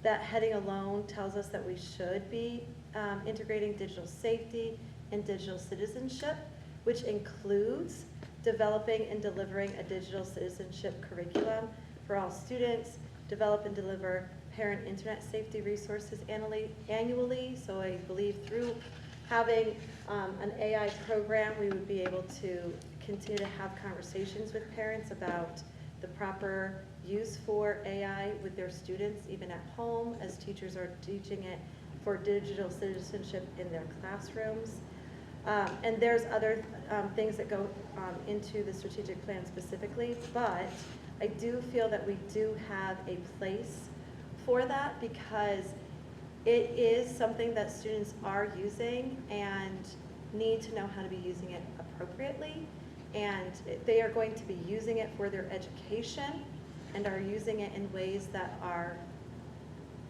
Speaker 10: that heading alone tells us that we should be integrating digital safety and digital citizenship, which includes developing and delivering a digital citizenship curriculum for all students, develop and deliver parent internet safety resources annually. So I believe through having an AI program, we would be able to continue to have conversations with parents about the proper use for AI with their students, even at home, as teachers are teaching it for digital citizenship in their classrooms. And there's other things that go into the strategic plan specifically, but I do feel that we do have a place for that because it is something that students are using and need to know how to be using it appropriately. And they are going to be using it for their education and are using it in ways that are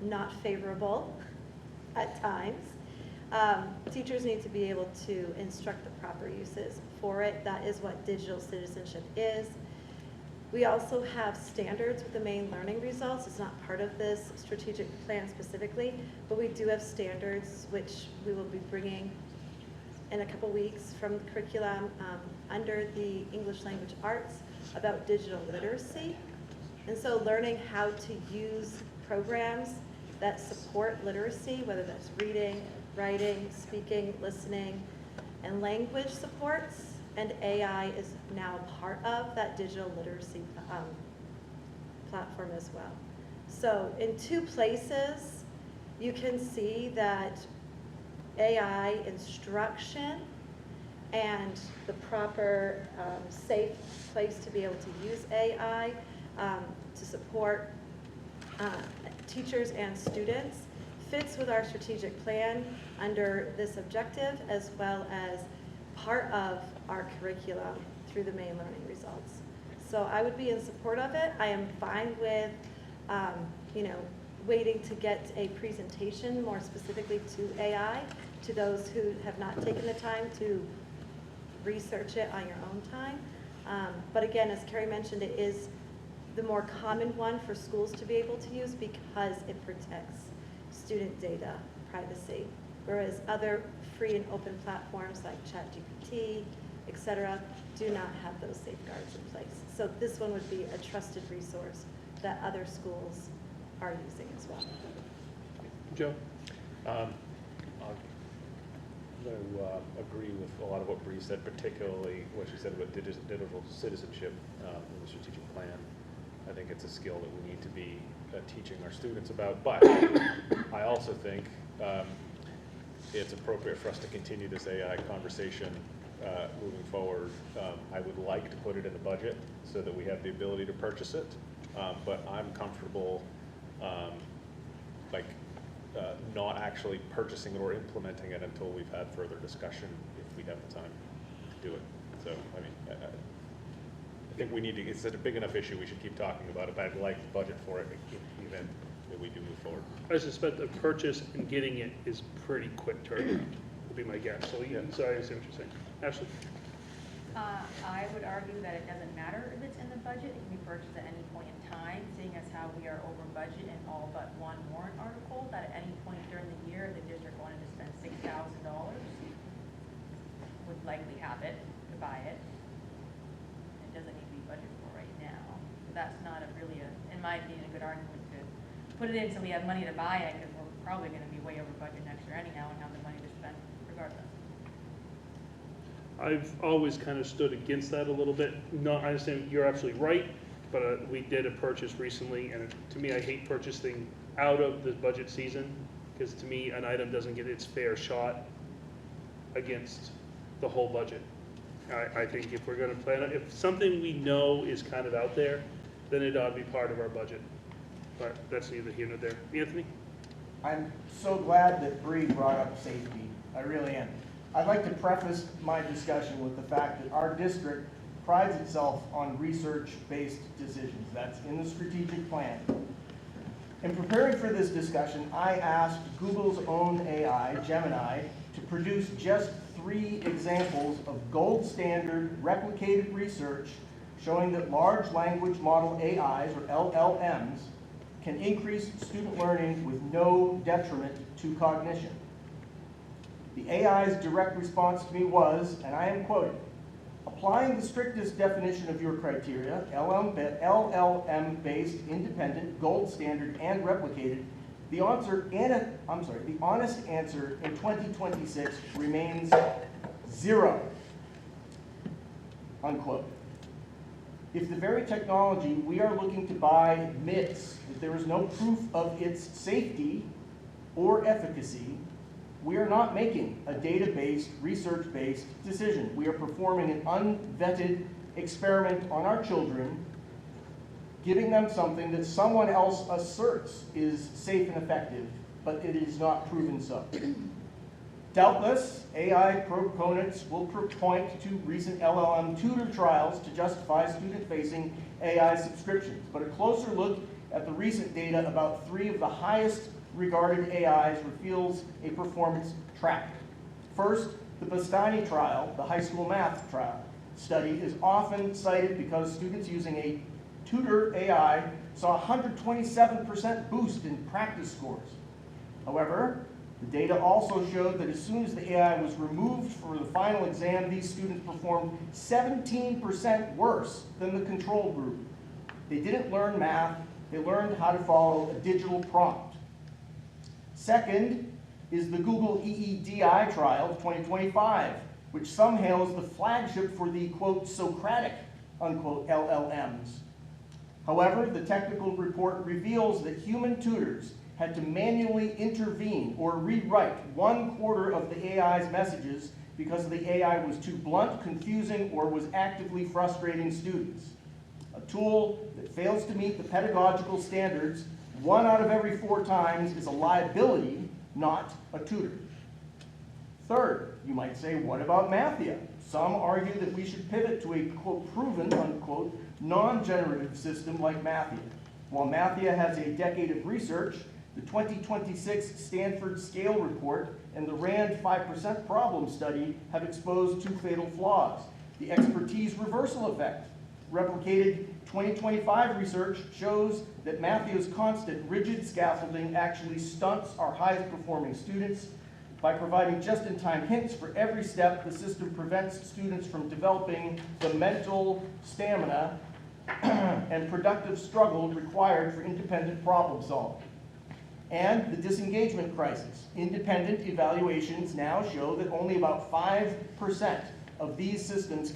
Speaker 10: not favorable at times. Teachers need to be able to instruct the proper uses for it. That is what digital citizenship is. We also have standards with the main learning results. It's not part of this strategic plan specifically, but we do have standards which we will be bringing in a couple weeks from the curriculum under the English language arts about digital literacy. And so learning how to use programs that support literacy, whether that's reading, writing, speaking, listening, and language supports, and AI is now part of that digital literacy platform as well. So in two places, you can see that AI instruction and the proper safe place to be able to use AI to support teachers and students fits with our strategic plan under this objective, as well as part of our curriculum through the main learning results. So I would be in support of it. I am fine with, waiting to get a presentation more specifically to AI, to those who have not taken the time to research it on your own time. But again, as Carrie mentioned, it is the more common one for schools to be able to use because it protects student data privacy, whereas other free and open platforms like ChatGPT, et cetera, do not have those safeguards in place. So this one would be a trusted resource that other schools are using as well.
Speaker 1: Joe?
Speaker 6: I'm going to agree with a lot of what Bree said, particularly what she said about digital citizenship in the strategic plan. I think it's a skill that we need to be teaching our students about. But I also think it's appropriate for us to continue this AI conversation moving forward. I would like to put it in the budget so that we have the ability to purchase it, but I'm comfortable not actually purchasing it or implementing it until we've had further discussion, if we have the time to do it. So, I mean, I think we need to, it's such a big enough issue, we should keep talking about it, but I'd like the budget for it in the event that we do move forward.
Speaker 1: I suspect the purchase and getting it is pretty quick turnaround, would be my guess. So, yeah, so I understand what you're saying. Ashley?
Speaker 8: I would argue that it doesn't matter if it's in the budget, it can be purchased at any point in time, seeing as how we are over budget in all but one warrant article, that at any point during the year, the district wanted to spend $6,000, would likely have it to buy it. It doesn't need to be budgeted for right now. So that's not in my opinion, a good argument to put it in so we have money to buy it, because we're probably gonna be way over budget next year anyhow and have the money to spend regardless.
Speaker 1: I've always kind of stood against that a little bit. No, I understand you're absolutely right, but we did a purchase recently, and to me, I hate purchasing out of the budget season, because to me, an item doesn't get its fair shot against the whole budget. I think if we're gonna plan, if something we know is kind of out there, then it ought to be part of our budget. But that's neither here nor there. Anthony?
Speaker 7: I'm so glad that Bree brought up safety. I really am. I'd like to preface my discussion with the fact that our district prides itself on research-based decisions. That's in the strategic plan. In preparing for this discussion, I asked Google's own AI, Gemini, to produce just 3 examples of gold standard replicated research showing that large language model AIs, or LLMs, can increase student learning with no detriment to cognition. The AI's direct response to me was, and I am quoting, "Applying the strictest definition of your criteria, LLM-based, independent, gold standard, and replicated, the honest answer in 2026 remains 0, unquote. If the very technology we are looking to buy admits that there is no proof of its safety or efficacy, we are not making a data-based, research-based decision. We are performing an unvetted experiment on our children, giving them something that someone else asserts is safe and effective, but it is not proven so." Doubtless, AI proponents will point to recent LLM tutor trials to justify student-facing AI subscriptions, but a closer look at the recent data about 3 of the highest regarded AIs reveals a performance track. First, the Bastani trial, the high school math trial study, is often cited because students using a tutor AI saw a 127% boost in practice scores. However, the data also showed that as soon as the AI was removed for the final exam, these students performed 17% worse than the control group. They didn't learn math, they learned how to follow a digital prompt. Second is the Google EEDI trial of 2025, which some hail as the flagship for the, quote, Socratic, unquote, LLMs. However, the technical report reveals that human tutors had to manually intervene or rewrite 1/4 of the AI's messages because the AI was too blunt, confusing, or was actively frustrating students. A tool that fails to meet the pedagogical standards 1 out of every 4 times is a liability, not a tutor. Third, you might say, what about Mathia? Some argue that we should pivot to a, quote, proven, unquote, non-generative system like Mathia. While Mathia has a decade of research, the 2026 Stanford Scale Report and the RAND 5% problem study have exposed 2 fatal flaws. The expertise reversal effect. Replicated 2025 research shows that Matthew's constant rigid scaffolding actually stunts our highest performing students. By providing just-in-time hints for every step, the system prevents students from developing the mental stamina and productive struggle required for independent problem solving. And the disengagement crisis. Independent evaluations now show that only about 5% of these systems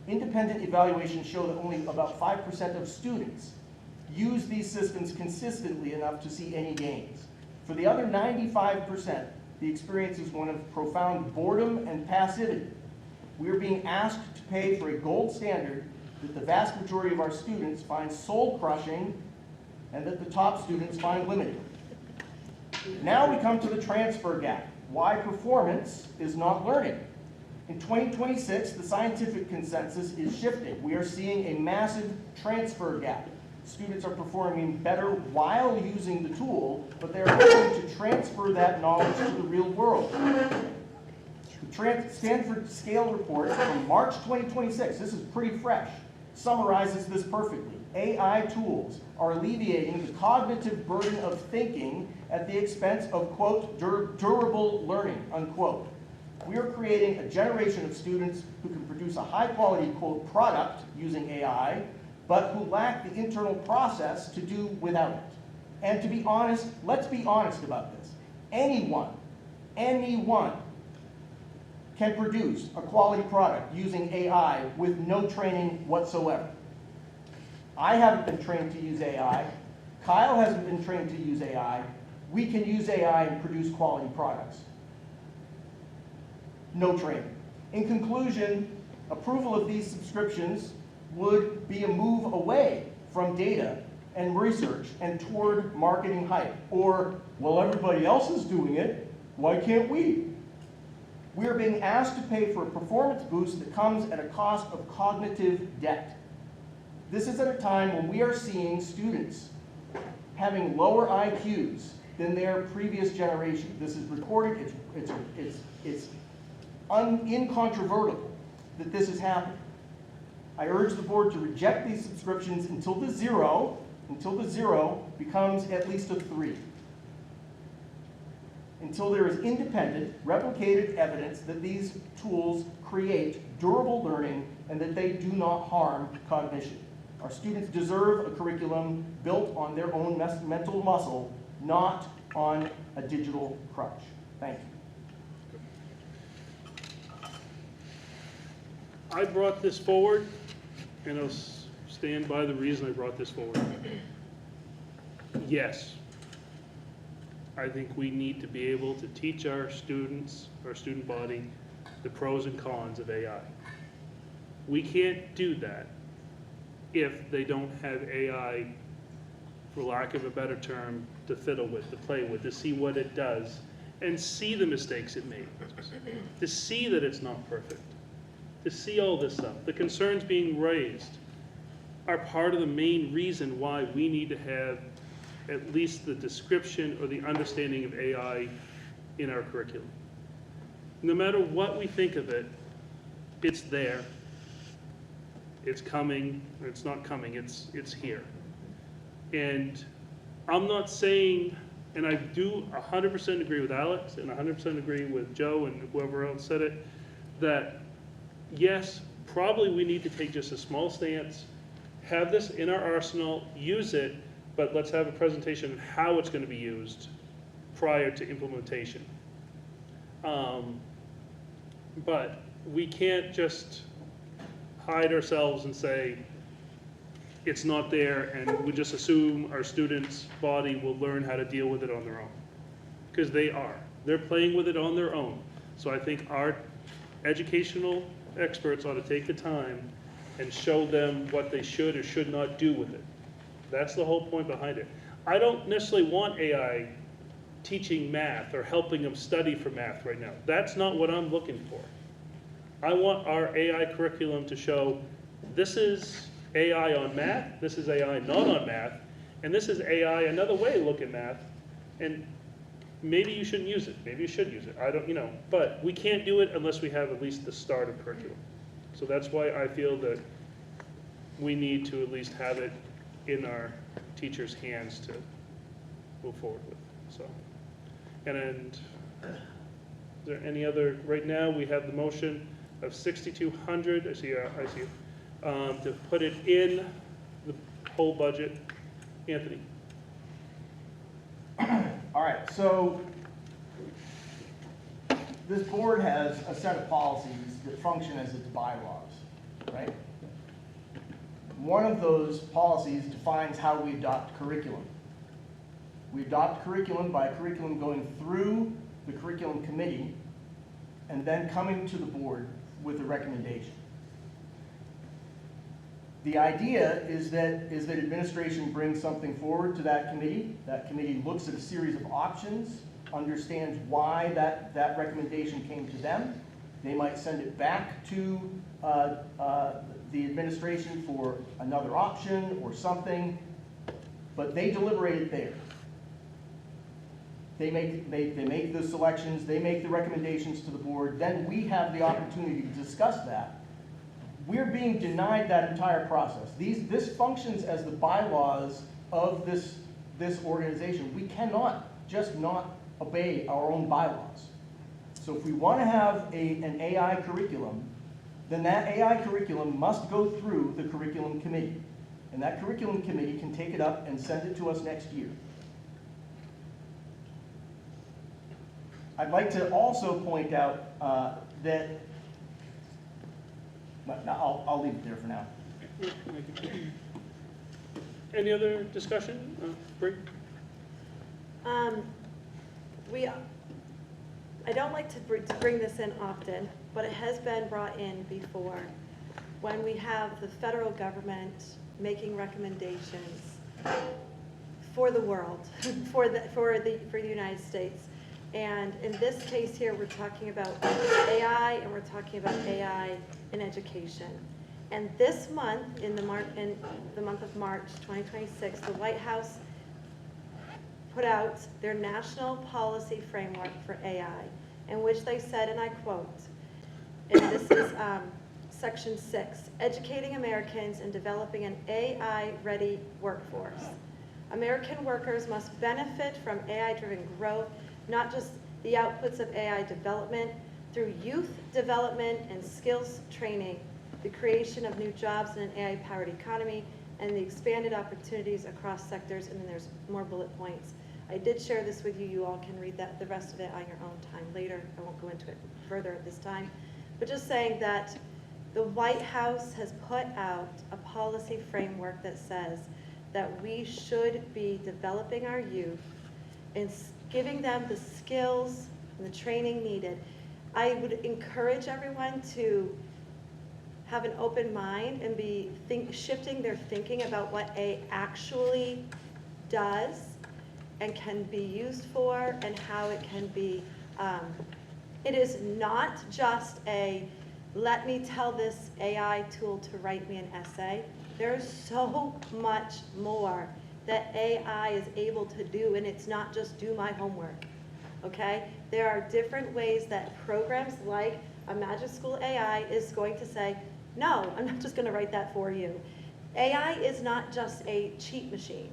Speaker 7: independent evaluations show that only about 5% of students use these systems consistently enough to see any gains. For the other 95%, the experience is one of profound boredom and passivity. We are being asked to pay for a gold standard that the vast majority of our students find soul-crushing and that the top students find limiting. Now we come to the transfer gap, why performance is not learning. In 2026, the scientific consensus is shifting. We are seeing a massive transfer gap. Students are performing better while using the tool, but they're hoping to transfer that knowledge to the real world. The Stanford Scale Report from March 2026, this is pretty fresh, summarizes this perfectly. AI tools are alleviating the cognitive burden of thinking at the expense of, quote, durable learning, unquote. We are creating a generation of students who can produce a high-quality, quote, product using AI, but who lack the internal process to do without it. And to be honest, let's be honest about this. Anyone can produce a quality product using AI with no training whatsoever. I haven't been trained to use AI. Kyle hasn't been trained to use AI. We can use AI and produce quality products. No training. In conclusion, approval of these subscriptions would be a move away from data and research and toward marketing hype. Or, well, everybody else is doing it, why can't we? We are being asked to pay for a performance boost that comes at a cost of cognitive debt. This is at a time when we are seeing students having lower IQs than their previous generation. This is recorded, it's incontrovertible that this is happening. I urge the board to reject these subscriptions until the zero becomes at least a 3. Until there is independent, replicated evidence that these tools create durable learning and that they do not harm cognition. Our students deserve a curriculum built on their own mental muscle, not on a digital crutch. Thank you.
Speaker 1: I brought this forward, and I'll stand by the reason I brought this forward. Yes, I think we need to be able to teach our students, our student body, the pros and cons of AI. We can't do that if they don't have AI, for lack of a better term, to fiddle with, to play with, to see what it does, and see the mistakes it made, to see that it's not perfect, to see all this stuff. The concerns being raised are part of the main reason why we need to have at least the description or the understanding of AI in our curriculum. No matter what we think of it, it's there. It's coming, or it's not coming, it's here. And I'm not saying, and I do 100% agree with Alex, and 100% agree with Joe and whoever else said it, that yes, probably we need to take just a small stance, have this in our arsenal, use it, but let's have a presentation of how it's going to be used prior to implementation. But we can't just hide ourselves and say it's not there and we just assume our students' body will learn how to deal with it on their own. Because they are. They're playing with it on their own. So I think our educational experts ought to take the time and show them what they should or should not do with it. That's the whole point behind it. I don't necessarily want AI teaching math or helping them study for math right now. That's not what I'm looking for. I want our AI curriculum to show this is AI on math, this is AI not on math, and this is AI another way to look at math, and maybe you shouldn't use it, maybe you should use it, I don't, but we can't do it unless we have at least the start of curriculum. So that's why I feel that we need to at least have it in our teachers' hands to move forward with. So, and is there any other? Right now, we have the motion of 6,200. I see. To put it in the whole budget. Anthony.
Speaker 7: All right. So this board has a set of policies that function as its bylaws. right? One of those policies defines how we adopt curriculum. We adopt curriculum by curriculum going through the curriculum committee and then coming to the board with a recommendation. The idea is that administration brings something forward to that committee. That committee looks at a series of options, understands why that recommendation came to them. They might send it back to the administration for another option or something, but they deliberate it there. They make the selections, they make the recommendations to the board, then we have the opportunity to discuss that. We're being denied that entire process. This functions as the bylaws of this organization. We cannot just not obey our own bylaws. So if we want to have an AI curriculum, then that AI curriculum must go through the curriculum committee. And that curriculum committee can take it up and send it to us next year. I'd like to also point out that, I'll leave it there for now.
Speaker 1: Any other discussion? Bree?
Speaker 10: I don't like to bring this in often, but it has been brought in before. When we have the federal government making recommendations for the world, for the United States. And in this case here, we're talking about AI, and we're talking about AI in education. And this month, in the month of March 2026, the White House put out their national policy framework for AI, in which they said, and I quote, and this is section 6, educating Americans and developing an AI-ready workforce. American workers must benefit from AI-driven growth, not just the outputs of AI development, through youth development and skills training, the creation of new jobs in an AI-powered economy, and the expanded opportunities across sectors, and then there's more bullet points. I did share this with you. You all can read the rest of it on your own time later. I won't go into it further at this time. But just saying that the White House has put out a policy framework that says that we should be developing our youth and giving them the skills and the training needed. I would encourage everyone to have an open mind and be shifting their thinking about what AI actually does and can be used for, and how it can be, it is not just a, let me tell this AI tool to write me an essay. There's so much more that AI is able to do, and it's not just do my homework, okay? There are different ways that programs like a Magic School AI is going to say, no, I'm not just gonna write that for you. AI is not just a cheat machine.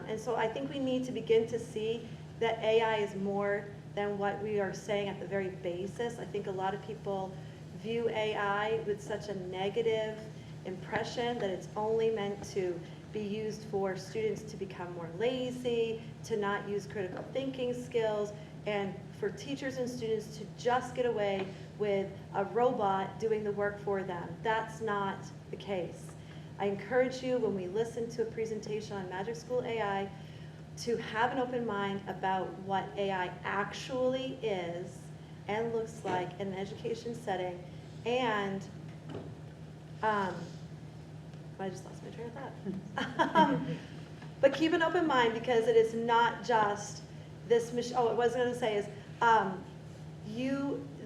Speaker 10: And so I think we need to begin to see that AI is more than what we are saying at the very basis. I think a lot of people view AI with such a negative impression that it's only meant to be used for students to become more lazy, to not use critical thinking skills, and for teachers and students to just get away with a robot doing the work for them. That's not the case. I encourage you, when we listen to a presentation on Magic School AI, to have an open mind about what AI actually is and looks like in an education setting. And I just lost my train of thought. But keep an open mind, because it is not just this machine. Oh, what I was going to say is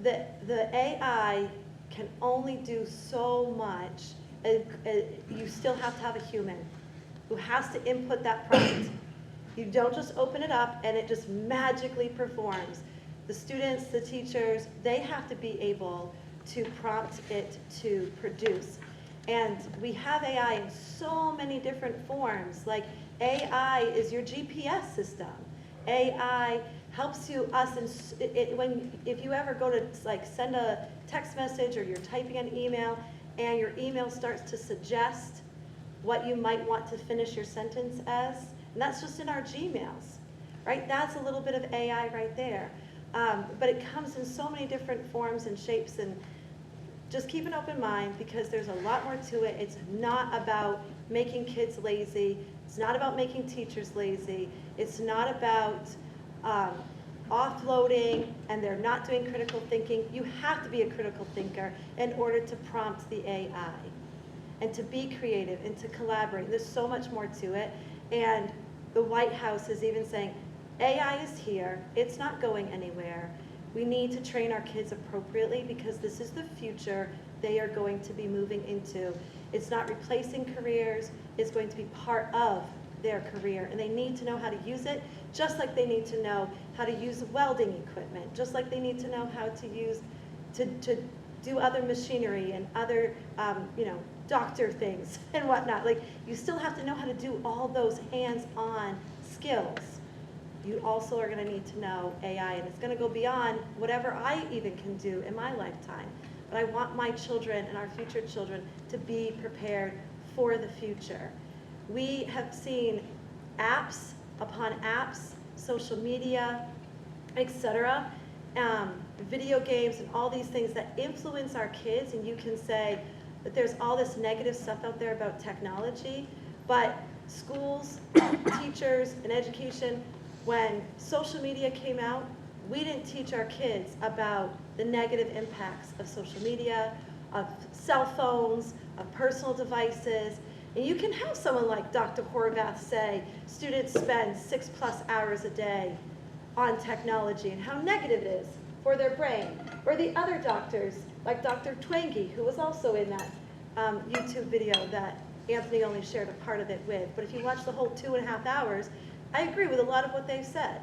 Speaker 10: the AI can only do so much. You still have to have a human who has to input that prompt. You don't just open it up and it just magically performs. The students, the teachers, they have to be able to prompt it to produce. And we have AI in so many different forms. Like AI is your GPS system. AI helps you, if you ever go to like send a text message, or you're typing an email and your email starts to suggest what you might want to finish your sentence as, and that's just in our Gmails, right? That's a little bit of AI right there. But it comes in so many different forms and shapes, and just keep an open mind because there's a lot more to it. It's not about making kids lazy. It's not about making teachers lazy. It's not about offloading and they're not doing critical thinking. You have to be a critical thinker in order to prompt the AI and to be creative and to collaborate. There's so much more to it. And the White House is even saying, AI is here, it's not going anywhere. We need to train our kids appropriately because this is the future they are going to be moving into. It's not replacing careers, it's going to be part of their career. And they need to know how to use it, just like they need to know how to use welding equipment, just like they need to know how to use, to do other machinery and other, doctor things and whatnot. Like, you still have to know how to do all those hands-on skills. You also are going to need to know AI, and it's going to go beyond whatever I even can do in my lifetime. But I want my children and our future children to be prepared for the future. We have seen apps upon apps, social media, etc., video games and all these things that influence our kids, and you can say that there's all this negative stuff out there about technology, but schools, teachers, and education, when social media came out, we didn't teach our kids about the negative impacts of social media, of cell phones, of personal devices. And you can have someone like Dr. Horvath say students spend 6+ hours a day on technology and how negative it is for their brain. Or the other doctors, like Dr. Twangy, who was also in that YouTube video that Anthony only shared a part of it with. But if you watch the whole 2.5 hours, I agree with a lot of what they've said.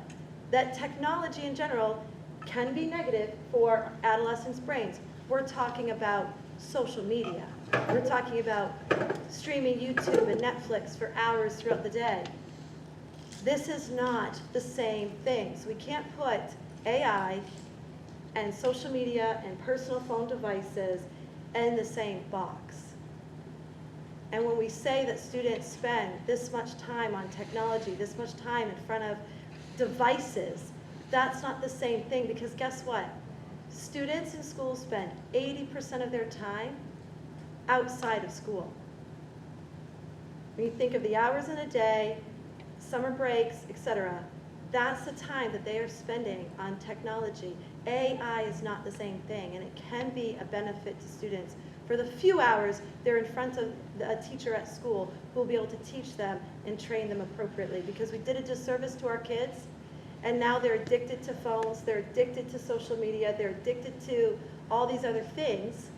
Speaker 10: That technology in general can be negative for adolescents' brains. We're talking about social media. We're talking about streaming YouTube and Netflix for hours throughout the day. This is not the same thing. So we can't put AI and social media and personal phone devices in the same box. And when we say that students spend this much time on technology, this much time in front of devices, that's not the same thing, because guess what? Students in school spend 80% of their time outside of school. When you think of the hours in a day, summer breaks, etc., that's the time that they are spending on technology. AI is not the same thing, and it can be a benefit to students for the few hours they're in front of a teacher at school who will be able to teach them and train them appropriately, because we did a disservice to our kids, and now they're addicted to phones, they're addicted to social media, they're addicted to all these other things.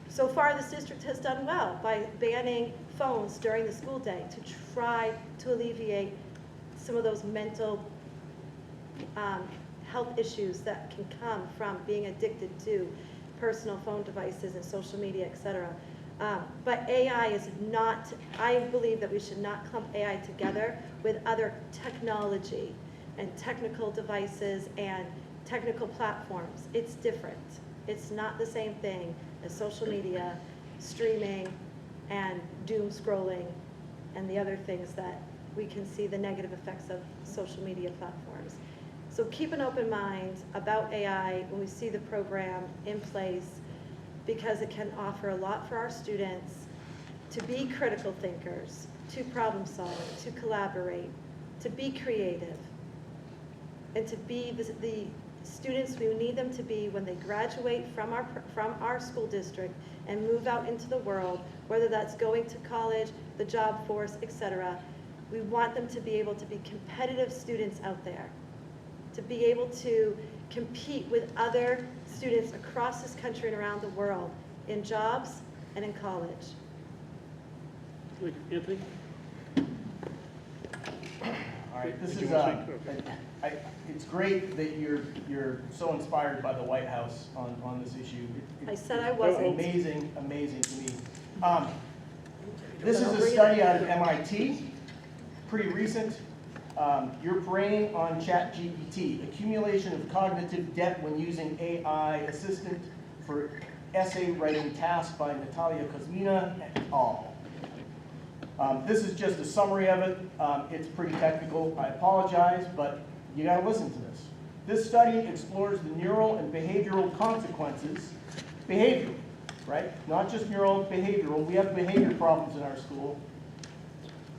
Speaker 10: So far, this district has done well by banning phones during the school day to try to alleviate some of those mental health issues that can come from being addicted to personal phone devices and social media, etc. But AI is not, I believe that we should not clump AI together with other technology and technical devices and technical platforms. It's different. It's not the same thing as social media, streaming, and doom scrolling, and the other things that we can see the negative effects of social media platforms. So keep an open mind about AI when we see the program in place, because it can offer a lot for our students to be critical thinkers, to problem solve, to collaborate, to be creative, and to be the students we need them to be when they graduate from our school district and move out into the world, whether that's going to college, the job force, etc. We want them to be able to be competitive students out there, to be able to compete with other students across this country and around the world in jobs and in college.
Speaker 1: Anthony?
Speaker 7: All right, this
Speaker 1: Did you
Speaker 7: is,
Speaker 1: want to speak? Okay.
Speaker 7: it's great that you're so inspired by the White House on this issue.
Speaker 10: I said I
Speaker 7: It's
Speaker 10: wasn't.
Speaker 7: amazing to me. This is a study out of MIT, pretty recent. Your brain on ChatGPT, accumulation of cognitive debt when using AI assistant for essay writing task by Natalia Kuzmina et al. This is just a summary of it. It's pretty technical. I apologize, but you got to listen to this. This study explores the neural and behavioral consequences behavior, right? Not just neural, behavioral. We have behavior problems in our school.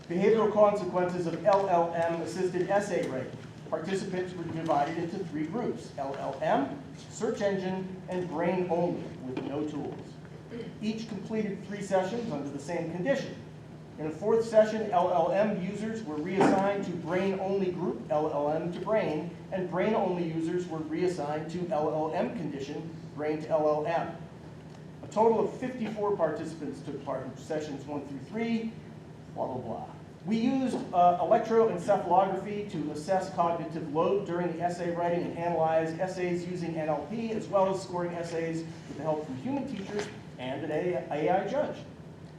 Speaker 7: Behavioral consequences of LLM-assisted essay writing. Participants were divided into 3 groups: LLM, search engine, and brain only, with no tools. Each completed 3 sessions under the same condition. In a 4th session, LLM users were reassigned to brain-only group, LLM to brain, and brain-only users were reassigned to LLM condition, brain to LLM. A total of 54 participants took part in sessions 1 through 3, blah, blah, blah. We used electroencephalography to assess cognitive load during the essay writing and analyze essays using NLP, as well as scoring essays with the help from human teachers and an AI judge.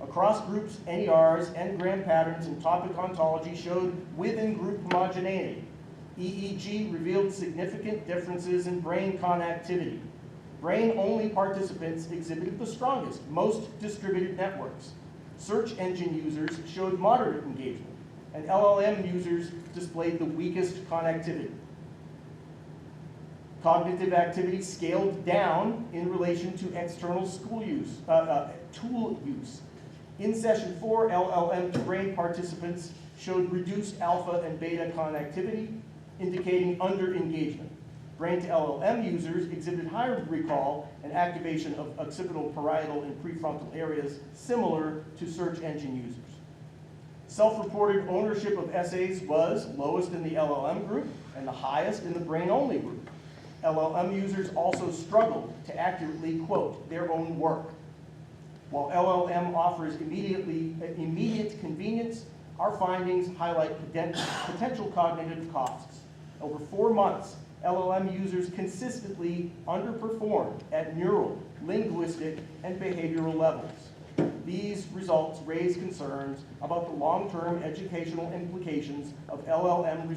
Speaker 7: Across groups, NERs, n-gram patterns, and topic ontology showed within-group homogeneity. EEG revealed significant differences in brain connectivity. Brain-only participants exhibited the strongest, most distributed networks. Search engine users showed moderate engagement, and LLM users displayed the weakest connectivity. Cognitive activity scaled down in relation to external school use, tool use. In session 4, LLM to brain participants showed reduced alpha and beta connectivity, indicating under-engagement. Brain to LLM users exhibited higher recall and activation of occipital, parietal, and prefrontal areas, similar to search engine users. Self-reported ownership of essays was lowest in the LLM group and the highest in the brain-only group. LLM users also struggled to accurately quote their own work. While LLM offers immediate convenience, our findings highlight potential cognitive costs. Over 4 months, LLM users consistently underperformed at neural, linguistic, and behavioral levels. These results raise concerns about the long-term educational implications of LLM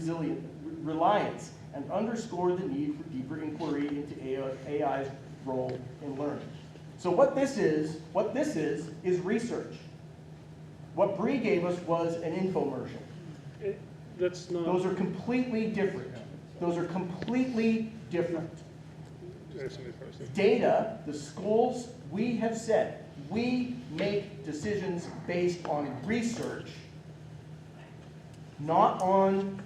Speaker 7: reliance and underscore the need for deeper inquiry into AI's role in learning. So what this is research. What Bree gave us was an infomercial.
Speaker 1: That's not.
Speaker 7: Those are completely different. Those are completely different. Data, the schools, we have said, we make decisions based on research, not on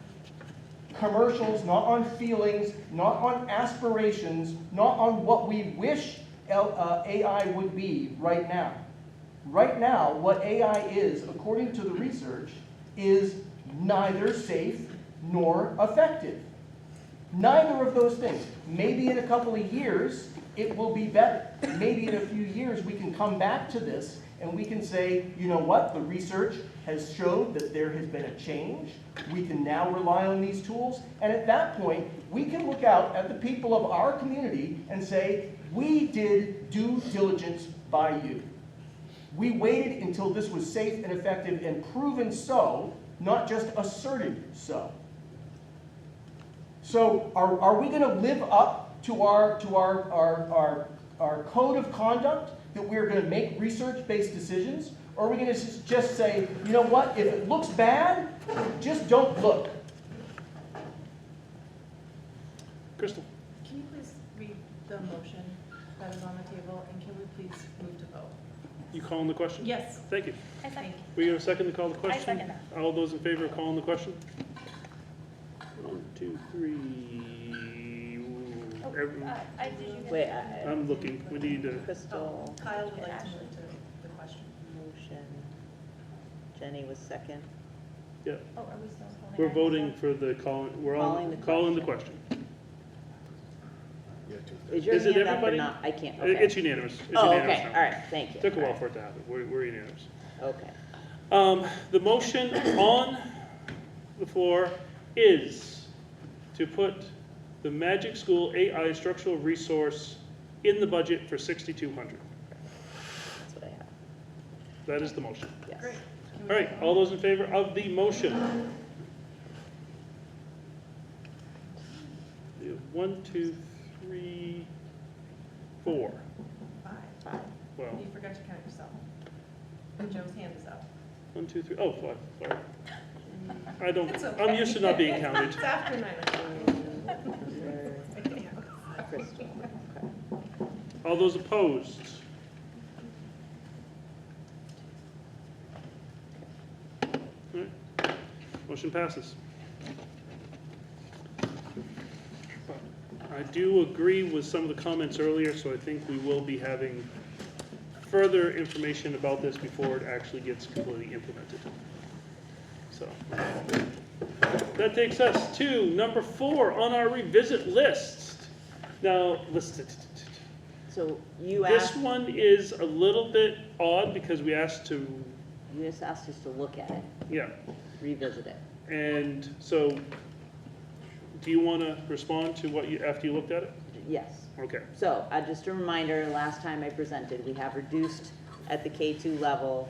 Speaker 7: commercials, not on feelings, not on aspirations, not on what we wish AI would be right now. Right now, what AI is, according to the research, is neither safe nor effective. Neither of those things. Maybe in a couple of years, it will be better. Maybe in a few years, we can come back to this and we can say, you know what, the research has showed that there has been a change. We can now rely on these tools. And at that point, we can look out at the people of our community and say, we did due diligence by you. We waited until this was safe and effective and proven so, not just asserted so. So are we going to live up to our code of conduct that we're going to make research-based decisions? Or are we going to just say, you know what, if it looks bad, just don't look?
Speaker 1: Crystal.
Speaker 2: Can you please read the motion that is on the table, and can we please move to vote?
Speaker 1: You calling the question?
Speaker 2: Yes.
Speaker 1: Thank you.
Speaker 2: I second.
Speaker 1: We have a second to call the question?
Speaker 2: second that.
Speaker 1: All those in favor of calling the question? 1, 2, 3.
Speaker 4: Wait,
Speaker 1: I'm looking. We need to.
Speaker 4: Crystal,
Speaker 2: Kyle would like to move to the question.
Speaker 4: motion. Jenny was second.
Speaker 1: Yeah.
Speaker 2: Oh, are we still holding?
Speaker 1: We're
Speaker 2: our
Speaker 1: voting
Speaker 2: hands
Speaker 1: for the calling. We're all
Speaker 4: Calling the
Speaker 1: calling the question.
Speaker 4: Is your
Speaker 1: Is it
Speaker 4: hand up or
Speaker 1: everybody?
Speaker 4: not? I can't,
Speaker 1: It's
Speaker 4: okay.
Speaker 1: unanimous. It's
Speaker 4: Oh,
Speaker 1: unanimous
Speaker 4: okay,
Speaker 1: now.
Speaker 4: all right, thank you.
Speaker 1: Took a while
Speaker 4: All
Speaker 1: for it to happen. We're unanimous.
Speaker 4: right, Okay.
Speaker 1: The motion on the floor is to put the Magic School AI structural resource in the budget for $6,200.
Speaker 4: That's what I have,
Speaker 1: That is the motion.
Speaker 4: yes.
Speaker 2: Great.
Speaker 1: All right, all those in favor of the motion? 1, 2, 3, 4.
Speaker 2: Five.
Speaker 1: Well,
Speaker 2: You forgot to count yourself. Joe's hand is up.
Speaker 1: 1, 2, 3. Oh, 5. Sorry. I don't.
Speaker 2: It's
Speaker 1: I'm
Speaker 2: okay.
Speaker 1: used to not being counted.
Speaker 2: It's after 9 o'clock.
Speaker 4: Crystal, okay.
Speaker 1: All those opposed? All right. Motion passes. I do agree with some of the comments earlier, so I think we will be having further information about this before it actually gets completely implemented. So, that takes us to number 4 on our revisit list. Now,
Speaker 4: So you
Speaker 1: this
Speaker 4: asked,
Speaker 1: one is a little bit odd because we asked to,
Speaker 4: you just asked us to look at it,
Speaker 1: yeah.
Speaker 4: revisit it.
Speaker 1: And so, do you want to respond to what you, after you looked at it?
Speaker 4: Yes.
Speaker 1: Okay.
Speaker 4: So, just a reminder, last time I presented, we have reduced at the K2 level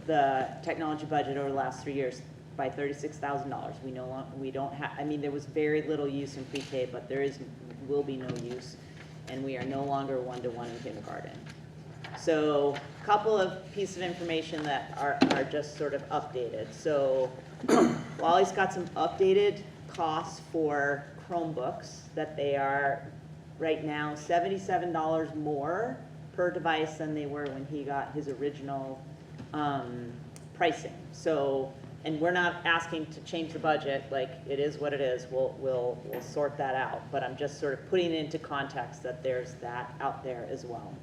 Speaker 4: the technology budget over the last 3 years by $36,000. We no longer, we don't have, I mean, there was very little use in pre-K, but will be no use, and we are no longer one-to-one in kindergarten. So, a couple of pieces of information that are just sort of updated. So, Wally's got some updated costs for Chromebooks that they are right now $77 more per device than they were when he got his original pricing. So, and we're not asking to change the budget, like it is what it is. We'll sort that out. But I'm just sort of putting it into context that there's that out there as well.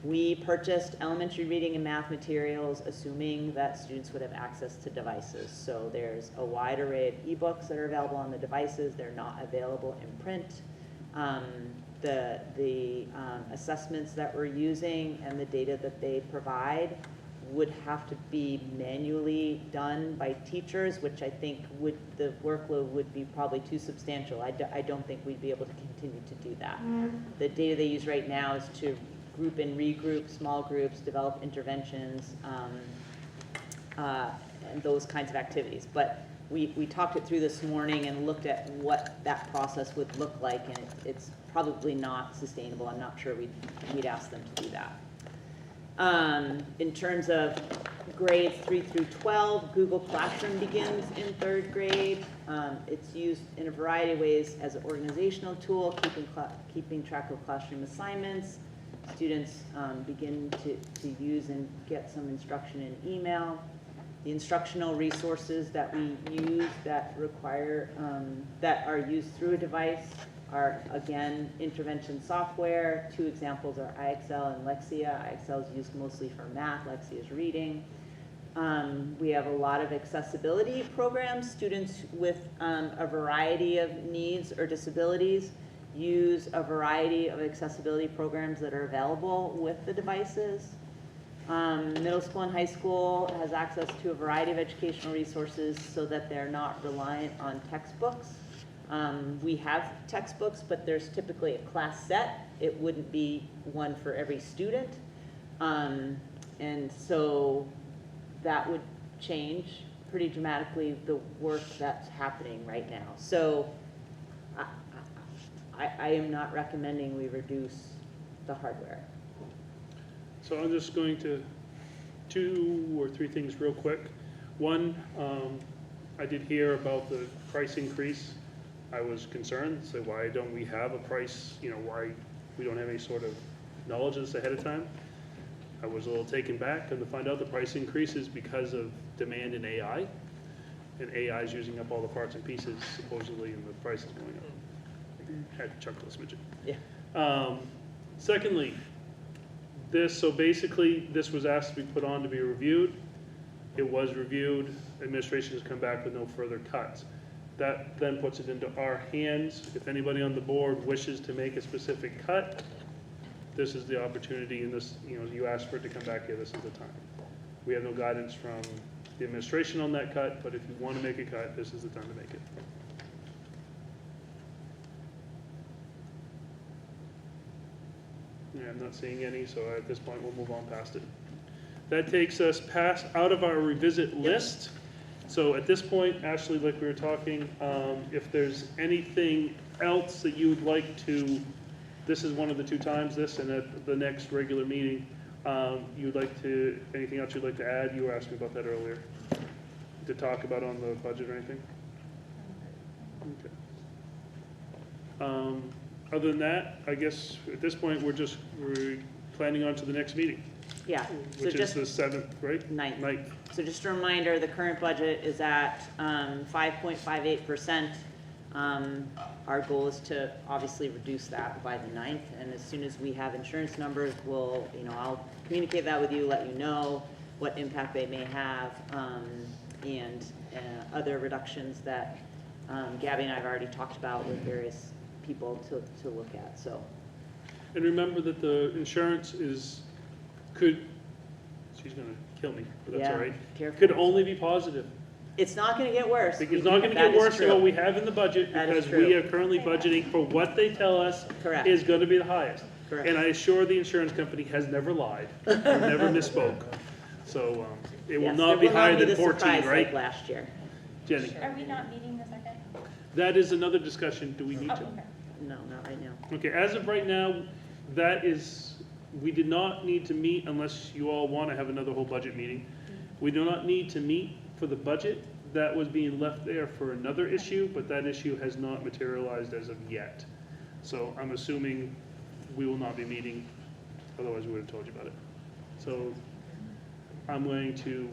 Speaker 4: We purchased elementary reading and math materials, assuming that students would have access to devices. So there's a wide array of ebooks that are available on the devices. They're not available in print. The assessments that we're using and the data that they provide would have to be manually done by teachers, which I think the workload would be probably too substantial. I don't think we'd be able to continue to do that. The data they use right now is to group and regroup small groups, develop interventions, and those kinds of activities. But we talked it through this morning and looked at what that process would look like, and it's probably not sustainable. I'm not sure we'd ask them to do that. In terms of grades 3 through 12, Google Classroom begins in 3rd grade. It's used in a variety of ways as an organizational tool, keeping track of classroom assignments. Students begin to use and get some instruction in email. The instructional resources that we use that require, that are used through a device are, again, intervention software. 2 examples are IXL and Lexia. IXL is used mostly for math, Lexia is reading. We have a lot of accessibility programs. Students with a variety of needs or disabilities use a variety of accessibility programs that are available with the devices. Middle school and high school has access to a variety of educational resources so that they're not reliant on textbooks. We have textbooks, but there's typically a class set. It wouldn't be one for every student. And so that would change pretty dramatically the work that's happening right now. So I am not recommending we reduce the hardware.
Speaker 1: So I'm just going to 2 or 3 things real quick. One, I did hear about the price increase. I was concerned, so why don't we have a price, why we don't have any sort of knowledge of this ahead of time. I was a little taken back and to find out the price increase is because of demand in AI. And AI is using up all the parts and pieces supposedly, and the price is going up. I had to chuckle a smidgen.
Speaker 4: Yeah.
Speaker 1: Secondly, so basically this was asked to be put on to be reviewed. It was reviewed. Administration has come back with no further cuts. That then puts it into our hands. If anybody on the board wishes to make a specific cut, this is the opportunity, and this, you asked for it to come back here, this is the time. We have no guidance from the administration on that cut, but if you want to make a cut, this is the time to make it. Yeah, I'm not seeing any, so at this point, we'll move on past it. That takes us out of our revisit list. So at this point, Ashley, like we were talking, if there's anything else that you would like to, this is one of the 2 times, this and at the next regular meeting, you'd like to, anything else you'd like to add? You were asking about that earlier. To talk about on the budget or anything? Okay. Other than that, I guess at this point, we're planning on to the next meeting,
Speaker 4: Yeah, so
Speaker 1: which is
Speaker 4: just
Speaker 1: the 7th, right?
Speaker 4: ninth.
Speaker 1: Ninth.
Speaker 4: So just a reminder, the current budget is at 5.58%. Our goal is to obviously reduce that by the 9th, and as soon as we have insurance numbers, we'll, I'll communicate that with you, let you know what impact they may have, and other reductions that Gabby and I have already talked about with various people to look at, so.
Speaker 1: And remember that the insurance she's gonna kill me, but that's
Speaker 4: Yeah,
Speaker 1: all right.
Speaker 4: careful.
Speaker 1: Could only be positive.
Speaker 4: It's not gonna get worse.
Speaker 1: It's not gonna get worse than what we have in the budget,
Speaker 4: That is
Speaker 1: because we
Speaker 4: true.
Speaker 1: are currently budgeting for what they tell us
Speaker 4: Correct.
Speaker 1: is gonna be the highest.
Speaker 4: Correct.
Speaker 1: And I assure the insurance company has never lied, or never misspoke. So, it will
Speaker 4: Yes,
Speaker 1: not be higher than
Speaker 4: the
Speaker 1: 14,
Speaker 4: surprise like
Speaker 1: right?
Speaker 4: last year.
Speaker 1: Jenny?
Speaker 2: Are we not meeting the second?
Speaker 1: That is another discussion. Do we need
Speaker 2: Oh,
Speaker 1: to?
Speaker 2: okay.
Speaker 4: No, not right now.
Speaker 1: Okay, as of right now, we did not need to meet unless you all want to have another whole budget meeting. We do not need to meet for the budget. That was being left there for another issue, but that issue has not materialized as of yet. So I'm assuming we will not be meeting, otherwise we would have told you about it. So I'm going to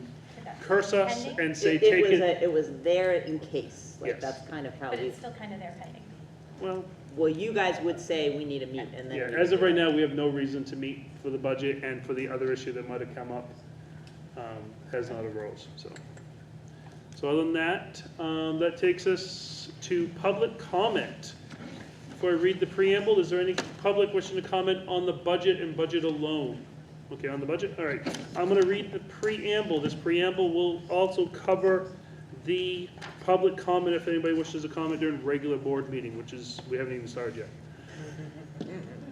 Speaker 1: curse us
Speaker 2: Pending?
Speaker 1: and say, take it.
Speaker 4: It was there in case, like,
Speaker 1: Yes.
Speaker 4: that's kind of how
Speaker 2: But
Speaker 4: we,
Speaker 2: it's still kind of there pending.
Speaker 1: Well,
Speaker 4: you guys would say we need to meet, and then.
Speaker 1: yeah,
Speaker 4: we
Speaker 1: as
Speaker 4: would
Speaker 1: of
Speaker 4: do
Speaker 1: right
Speaker 4: it.
Speaker 1: now, we have no reason to meet for the budget, and for the other issue that might have come up, has not arose, so. So other than that, that takes us to public comment. Before I read the preamble, is there any public wishing to comment on the budget and budget alone? Okay, on the budget, all right. I'm gonna read the preamble. This preamble will also cover the public comment if anybody wishes to comment during regular board meeting, which is, we haven't even started yet.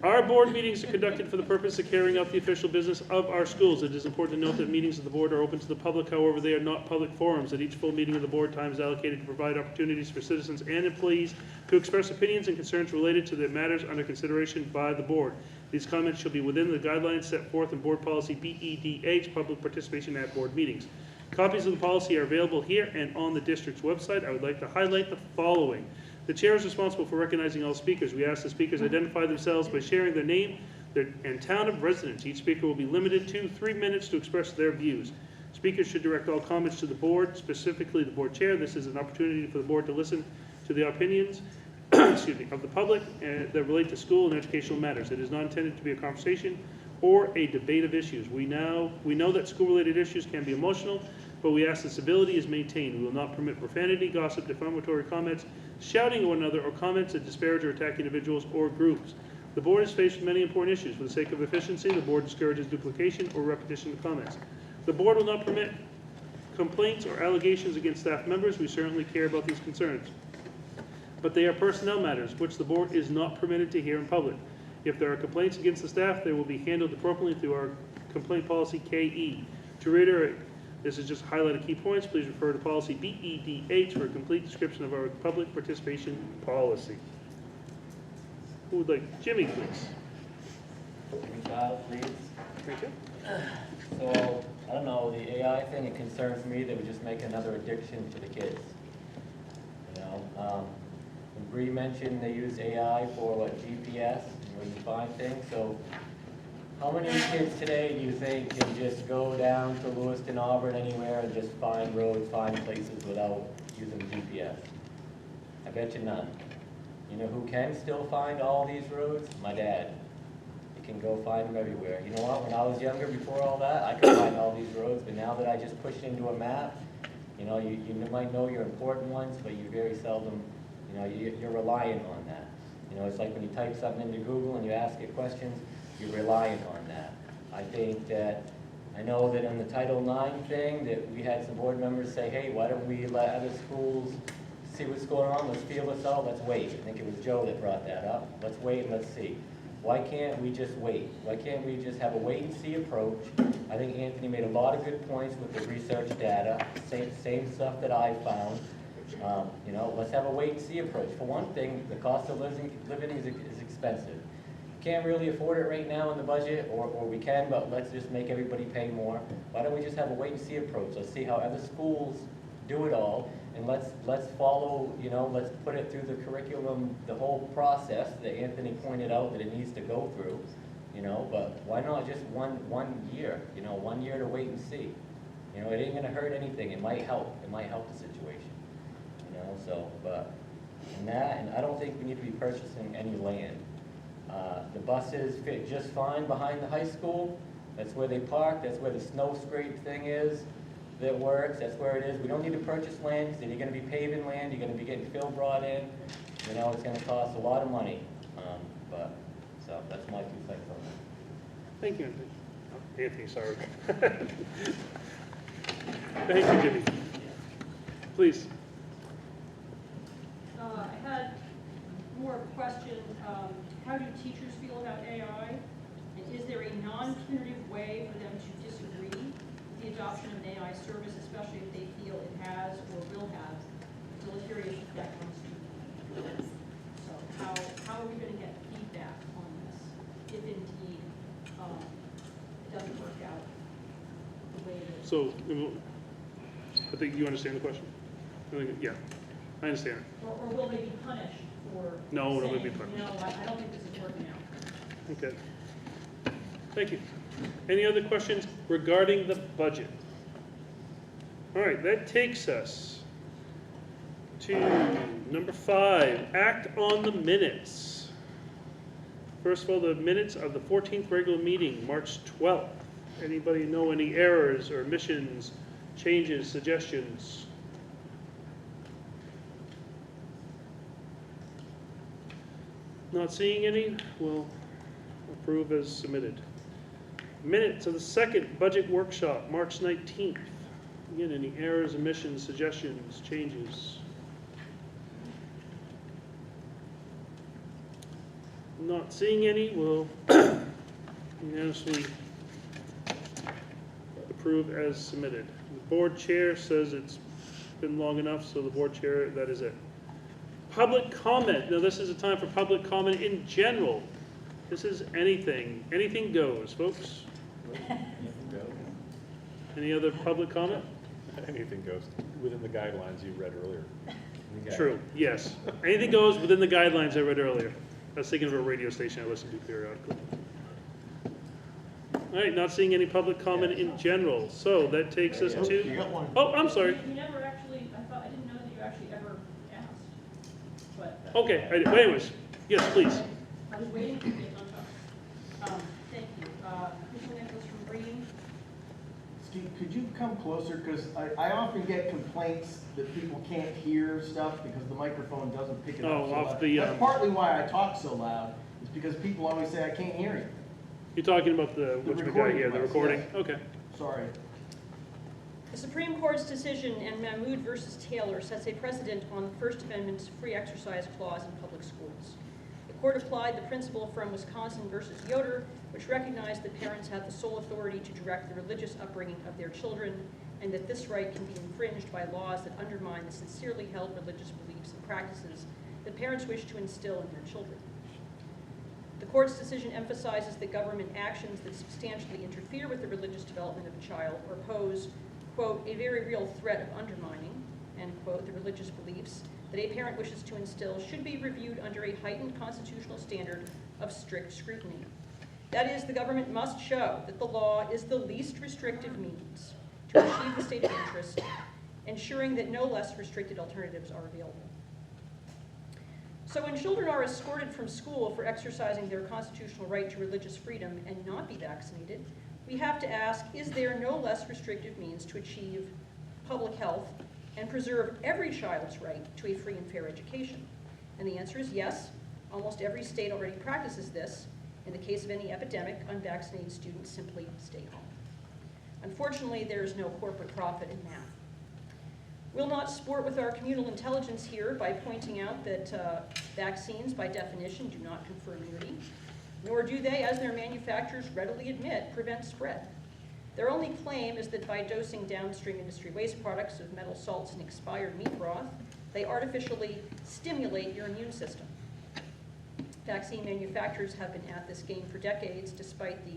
Speaker 1: Our board meetings are conducted for the purpose of carrying out the official business of our schools. It is important to note that meetings of the board are open to the public, however, they are not public forums. At each full meeting of the board, time is allocated to provide opportunities for citizens and employees to express opinions and concerns related to the matters under consideration by the board. These comments shall be within the guidelines set forth in Board Policy BEDH, Public Participation at Board Meetings. Copies of the policy are available here and on the district's website. I would like to highlight the following. The chair is responsible for recognizing all speakers. We ask the speakers identify themselves by sharing their name and town of residence. Each speaker will be limited to 3 minutes to express their views. Speakers should direct all comments to the board, specifically the board chair. This is an opportunity for the board to listen to the opinions excuse me, of the public that relate to school and educational matters. It is not intended to be a conversation or a debate of issues. We know that school-related issues can be emotional, but we ask that civility is maintained. We will not permit profanity, gossip, defamatory comments, shouting at one another, or comments that disparage or attack individuals or groups. The board is faced with many important issues. For the sake of efficiency, the board discourages duplication or repetition of comments. The board will not permit complaints or allegations against staff members. We certainly care about these concerns, but they are personnel matters, which the board is not permitted to hear in public. If there are complaints against the staff, they will be handled appropriately through our complaint policy KE. To reiterate, this is just highlighted key points. Please refer to policy BEDH for a complete description of our public participation policy. Who would like, Jimmy, please?
Speaker 11: Please.
Speaker 1: Thank you.
Speaker 11: So, I don't know, the AI thing, it concerns me that we just make another addiction to the kids. You know, when Bree mentioned they use AI for what, GPS, where you find things, so how many kids today do you think can just go down to Lewiston, Auburn, anywhere and just find roads, find places without using GPS? I bet you none. You know who can still find all these roads? My dad. He can go find them everywhere. You know what, when I was younger, before all that, I could find all these roads, but now that I just push it into a map, you know, you might know your important ones, but you very seldom, you know, you're reliant on that. You know, it's like when you type something into Google and you ask it questions, you're reliant on that. I think that, I know that in the Title IX thing, that we had some board members say, hey, why don't we let other schools see what's going on, let's feel this out, let's wait. I think it was Joe that brought that up. Let's wait and let's see. Why can't we just wait? Why can't we just have a wait and see approach? I think Anthony made a lot of good points with the research data, same stuff that I found. You know, let's have a wait and see approach. For one thing, the cost of living is expensive. Can't really afford it right now in the budget, or we can, but let's just make everybody pay more. Why don't we just have a wait and see approach? Let's see how other schools do it all, and let's follow, you know, let's put it through the curriculum, the whole process that Anthony pointed out that it needs to go through, you know, but why not just one year, you know, 1 year to wait and see? You know, it ain't gonna hurt anything, it might help the situation, you know, so, but, and I don't think we need to be purchasing any land. The buses fit just fine behind the high school, that's where they park, that's where the snow scrape thing is, that works, that's where it is. We don't need to purchase land, because if you're gonna be paving land, you're gonna be getting fill brought in, you know, it's gonna cost a lot of money, but, so, that's my 2 cents on that.
Speaker 1: Thank you, Anthony, sorry. Thank you, Jimmy. Please.
Speaker 12: I had more of a question. How do teachers feel about AI? And is there a non-punitive way for them to disagree with the adoption of an AI service, especially if they feel it has or will have deleterious effect on students? So how are we going to get feedback on this if indeed it doesn't work out the way it is?
Speaker 1: So, I think you understand the question? Yeah, I understand it.
Speaker 12: Or will they be punished for
Speaker 1: No,
Speaker 12: saying,
Speaker 1: nobody be punished.
Speaker 12: you know, I don't think this is working out?
Speaker 1: Okay. Thank you. Any other questions regarding the budget? All right, that takes us to number 5, act on the minutes. First of all, the minutes of the 14th regular meeting, March 12th. Anybody know any errors or omissions, changes, suggestions? Not seeing any, we'll approve as submitted. Minutes of the second budget workshop, March 19th. Again, any errors, omissions, suggestions, changes? Not seeing any, we'll unanimously approve as submitted. The board chair says it's been long enough, so the board chair, that is it. Public comment. Now, this is a time for public comment in general. This is anything. Anything goes, folks. Any other public comment?
Speaker 6: Anything goes within the guidelines you read earlier.
Speaker 1: True, yes. Anything goes within the guidelines I read earlier. I was thinking of a radio station I listen to periodically. All right, not seeing any public comment in general. So that takes us to...
Speaker 5: You got one.
Speaker 1: Oh, I'm sorry.
Speaker 12: You never actually, I didn't know that you actually ever asked, but.
Speaker 1: Okay, but anyways, yes, please.
Speaker 12: I was waiting for you to get on top. Thank you. Mr. Nicholas from Green.
Speaker 7: Steve, could you come closer? Because I often get complaints that people can't hear stuff because the microphone doesn't pick it up
Speaker 1: Oh,
Speaker 7: so
Speaker 1: off
Speaker 7: loud.
Speaker 1: the,
Speaker 7: That's partly why I talk so loud, is because people always say I can't hear you.
Speaker 1: You're talking about the which guy
Speaker 7: recording
Speaker 1: here, the
Speaker 7: device,
Speaker 1: recording?
Speaker 7: yes.
Speaker 1: Okay.
Speaker 7: Sorry.
Speaker 12: The Supreme Court's decision in Mahmood versus Taylor sets a precedent on the First Amendment's free exercise clause in public schools. The court applied the principle from Wisconsin versus Yoder, which recognized that parents have the sole authority to direct the religious upbringing of their children, and that this right can be infringed by laws that undermine the sincerely held religious beliefs and practices that parents wish to instill in their children. The court's decision emphasizes that government actions that substantially interfere with the religious development of a child or pose, quote, a very real threat of undermining, end quote, the religious beliefs that a parent wishes to instill should be reviewed under a heightened constitutional standard of strict scrutiny. That is, the government must show that the law is the least restrictive means to achieve the stated interest, ensuring that no less restricted alternatives are available. So when children are escorted from school for exercising their constitutional right to religious freedom and not be vaccinated, we have to ask, is there no less restrictive means to achieve public health and preserve every child's right to a free and fair education? And the answer is yes. Almost every state already practices this. In the case of any epidemic, unvaccinated students simply stay home. Unfortunately, there is no corporate profit in that. We'll not sport with our communal intelligence here by pointing out that vaccines, by definition, do not confer immunity, nor do they, as their manufacturers readily admit, prevent spread. Their only claim is that by dosing downstream industry waste products with metal salts and expired meat broth, they artificially stimulate your immune system. Vaccine manufacturers have been at this game for decades, despite the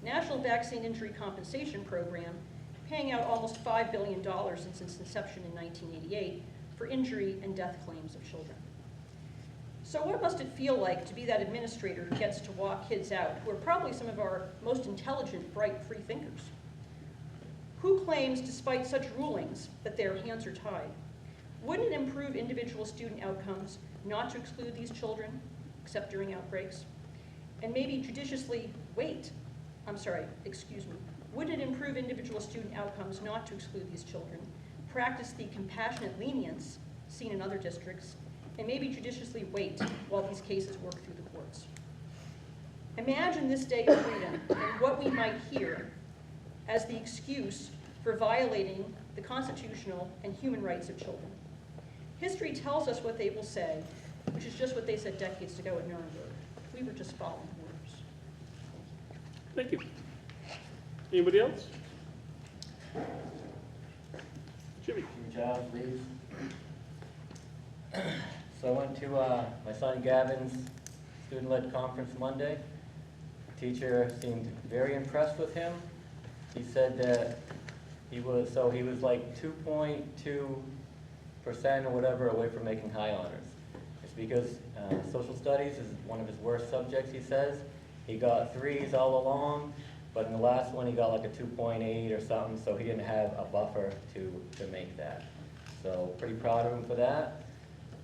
Speaker 12: National Vaccine Injury Compensation Program paying out almost $5 billion since its inception in 1988 for injury and death claims of children. So what must it feel like to be that administrator who gets to walk kids out, who are probably some of our most intelligent, bright, free thinkers? Who claims, despite such rulings, that their hands are tied? Wouldn't it improve individual student outcomes not to exclude these children, except during outbreaks? And maybe judiciously wouldn't it improve individual student outcomes not to exclude these children, practice the compassionate lenience seen in other districts, and maybe judiciously wait while these cases work through the courts? Imagine this day of freedom and what we might hear as the excuse for violating the constitutional and human rights of children. History tells us what they will say, which is just what they said decades ago at Nuremberg. We were just following orders.
Speaker 1: Thank you. Anybody else? Jimmy.
Speaker 11: Job, please. So I went to my son Gavin's student-led conference Monday. The teacher seemed very impressed with him. He said that he was like 2.2% or whatever away from making high honors. It's because social studies is one of his worst subjects, he says. He got 3s all along, but in the last one he got like a 2.8 or something, so he didn't have a buffer to make that. So pretty proud of him for that.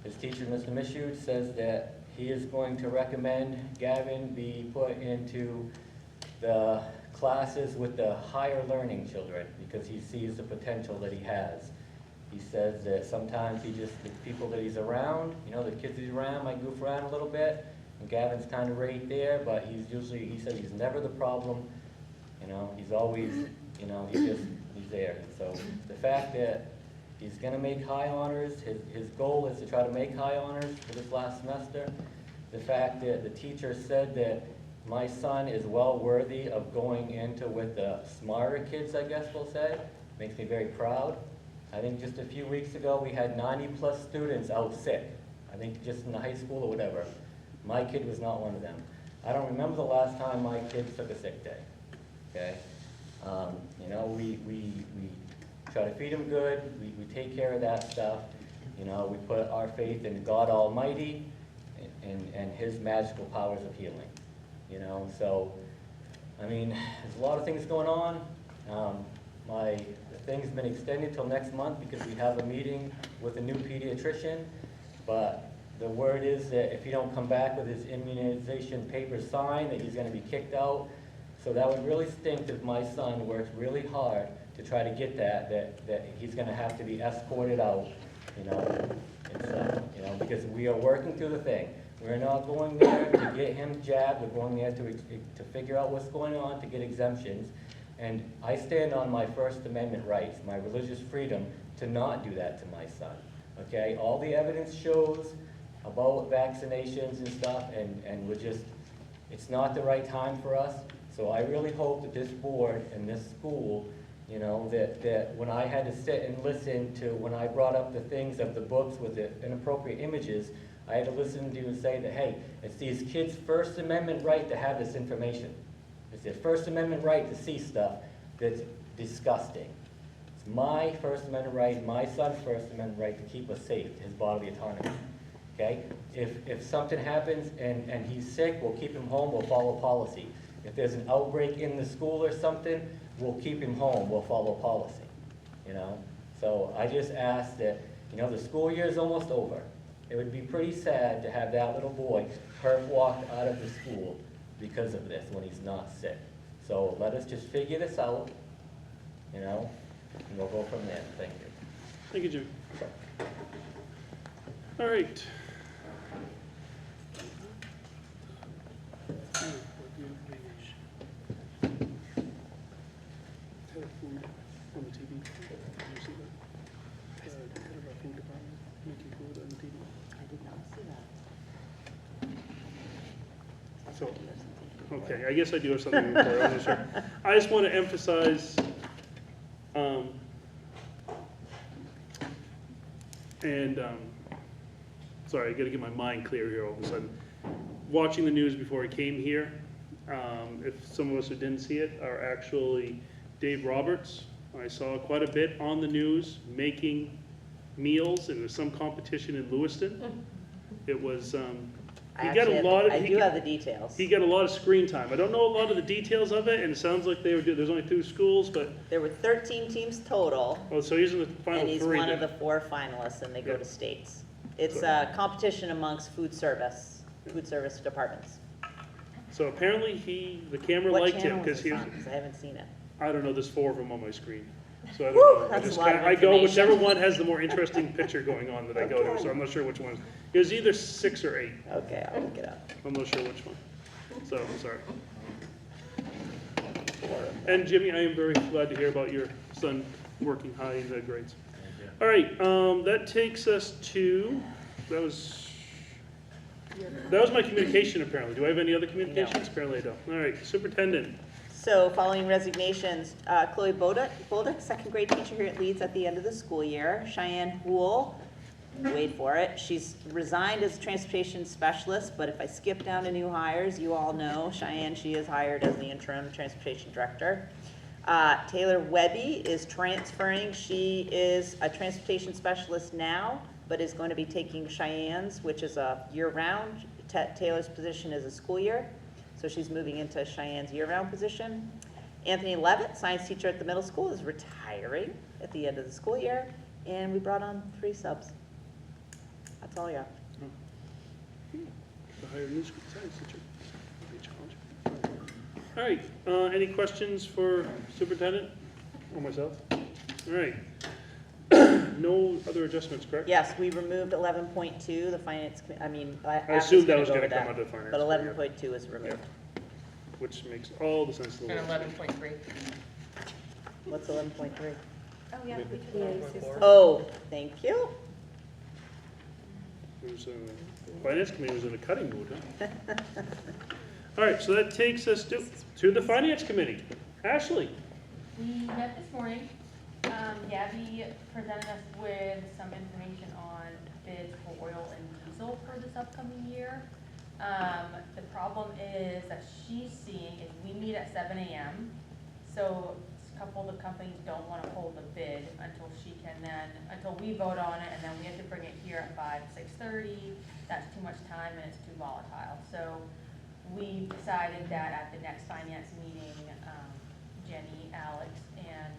Speaker 11: His teacher, Mr. Mishude, says that he is going to recommend Gavin be put into the classes with the higher learning children because he sees the potential that he has. He says that sometimes the people that he's around, the kids that he's around might goof around a little bit, and Gavin's kind of right there, but he said he's never the problem, he's always, he's there. So the fact that he's gonna make high honors, his goal is to try to make high honors for this last semester. The fact that the teacher said that my son is well worthy of going into with the smarter kids, I guess we'll say, makes me very proud. I think just a few weeks ago we had 90+ students out sick. I think just in the high school or whatever. My kid was not one of them. I don't remember the last time my kid took a sick day. Okay, we try to feed them good. We take care of that stuff. We put our faith in God Almighty and His magical powers of healing. So, I mean, there's a lot of things going on. The thing's been extended till next month because we have a meeting with a new pediatrician, but the word is that if he don't come back with his immunization paper signed, that he's gonna be kicked out. So that would really stink if my son works really hard to try to get that he's gonna have to be escorted out, because we are working through the thing. We're not going there to get him jabbed, we're going there to figure out what's going on, to get exemptions. And I stand on my First Amendment rights, my religious freedom, to not do that to my son, okay? All the evidence shows about vaccinations and stuff, and it's not the right time for us. So I really hope that this board and this school, that when I had to sit and listen to, when I brought up the things of the books with the inappropriate images, I had to listen to you and say that, hey, it's these kids' First Amendment right to have this information. It's their First Amendment right to see stuff that's disgusting. It's my First Amendment right, my son's First Amendment right to keep us safe, his bodily autonomy. Okay? If something happens and he's sick, we'll keep him home, we'll follow policy. If there's an outbreak in the school or something, we'll keep him home, we'll follow policy. So I just ask that, the school year is almost over. It would be pretty sad to have that little boy walked out of the school because of this when he's not sick. So let us just figure this out, and we'll go from there. Thank you.
Speaker 1: Thank you, Jimmy. All right. Telephone on the TV. Did you see that? Head of our food department making food on the TV.
Speaker 4: I did not see that.
Speaker 1: So, okay, I guess I do have something to report. I'm not sure. I just want to emphasize, sorry, I got to get my mind clear here all of a sudden. Watching the news before I came here, if some of us who didn't see it, are actually Dave Roberts. I saw quite a bit on the news making meals, and there was some competition in Lewiston. It was,
Speaker 4: I
Speaker 1: he got a lot of.
Speaker 4: I
Speaker 1: he
Speaker 4: do
Speaker 1: got-
Speaker 4: have the details.
Speaker 1: He got a lot of screen time. I don't know a lot of the details of it, and it sounds like there's only 2 schools, but,
Speaker 4: There were 13 teams total,
Speaker 1: oh, so he's in the final
Speaker 4: and he's
Speaker 1: 3
Speaker 4: one
Speaker 1: then.
Speaker 4: of the 4 finalists, and they go
Speaker 1: Yeah.
Speaker 4: to states. It's a competition amongst food service departments.
Speaker 1: So apparently the camera
Speaker 4: What
Speaker 1: liked him,
Speaker 4: channel
Speaker 1: because
Speaker 4: is
Speaker 1: he
Speaker 4: this
Speaker 1: was,
Speaker 4: on? 'Cause I haven't seen it.
Speaker 1: I don't know, there's 4 of them on my screen. So I don't
Speaker 4: Whew,
Speaker 1: know. I
Speaker 4: that's a
Speaker 1: just
Speaker 4: lot of
Speaker 1: kinda, I go whichever
Speaker 4: information.
Speaker 1: one has the more interesting picture going on that I go to, so I'm not sure which one. It was either 6 or 8.
Speaker 4: Okay, I'll look it up.
Speaker 1: I'm not sure which one. So, I'm sorry. And Jimmy, I am very glad to hear about your son working high in the grades. All right, that takes us to, that was my communication apparently. Do I have any other communications? Apparently I don't. All right, superintendent.
Speaker 4: So following resignations, Chloe Bolduc, second grade teacher here at Leeds at the end of the school year. Cheyenne Hool, wait for it, she's resigned as transportation specialist, but if I skip down to new hires, you all know Cheyenne, she is hired as the interim transportation director. Taylor Webby is transferring. She is a transportation specialist now, but is going to be taking Cheyenne's, which is a year-round. Taylor's position is a school year, so she's moving into Cheyenne's year-round position. Anthony Levitt, science teacher at the middle school, is retiring at the end of the school year, and we brought on 3 subs. That's all I got.
Speaker 1: To hire a new school science teacher. That'd be a challenge. All right, any questions for superintendent or myself? All right. No other adjustments, correct?
Speaker 4: Yes, we removed 11.2, the finance,
Speaker 1: I
Speaker 4: Ashley's
Speaker 1: assumed that was
Speaker 4: go
Speaker 1: gonna
Speaker 4: over
Speaker 1: come under finance.
Speaker 4: But
Speaker 1: yeah.
Speaker 4: 11.2 is removed.
Speaker 1: Which makes all the sense in the
Speaker 3: And
Speaker 1: world.
Speaker 3: 11.3.
Speaker 4: What's 11.3?
Speaker 8: Oh, yeah, we took
Speaker 10: Yeah,
Speaker 8: that.
Speaker 10: you see
Speaker 4: Oh, thank you.
Speaker 1: It was, finance committee was in a cutting mood, huh? All right, so that takes us to the finance committee. Ashley?
Speaker 8: We met this morning. Gabby presented us with some information on bids for oil and diesel for this upcoming year. The problem is that she's seeing is we meet at 7 a.m. So a couple of the companies don't want to hold the bid until until we vote on it, and then we have to bring it here at 6:30. That's too much time and it's too volatile. So we decided that at the next finance meeting, Jenny, Alex, and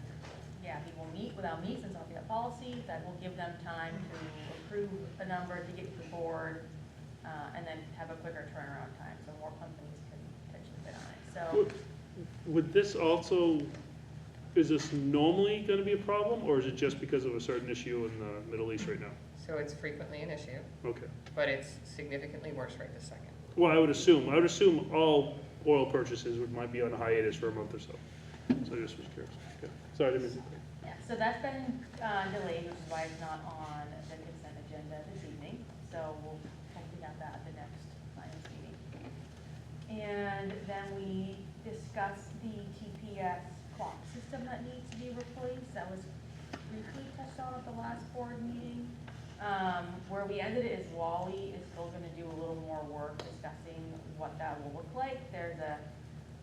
Speaker 8: Gabby will meet without me, since I'll be at policy, that will give them time to approve a number to get to the board, and then have a quicker turnaround time, so more companies can potentially bid on it. So,
Speaker 1: Would this also, is this normally gonna be a problem, or is it just because of a certain issue in the Middle East right now?
Speaker 3: So it's frequently an issue,
Speaker 1: Okay.
Speaker 3: but it's significantly worse right this second.
Speaker 1: Well, I would assume all oil purchases might be on hiatus for a month or so. So I just was curious. Okay. Sorry, I didn't mean to.
Speaker 8: yeah, so that's been delayed, which is why it's not on the consent agenda this evening. So we'll hopefully have that at the next finance meeting. And then we discussed the TPS clock system that needs to be replaced. That was briefly touched on at the last board meeting. Where we ended it is Wally is still gonna do a little more work discussing what that will look like. There's a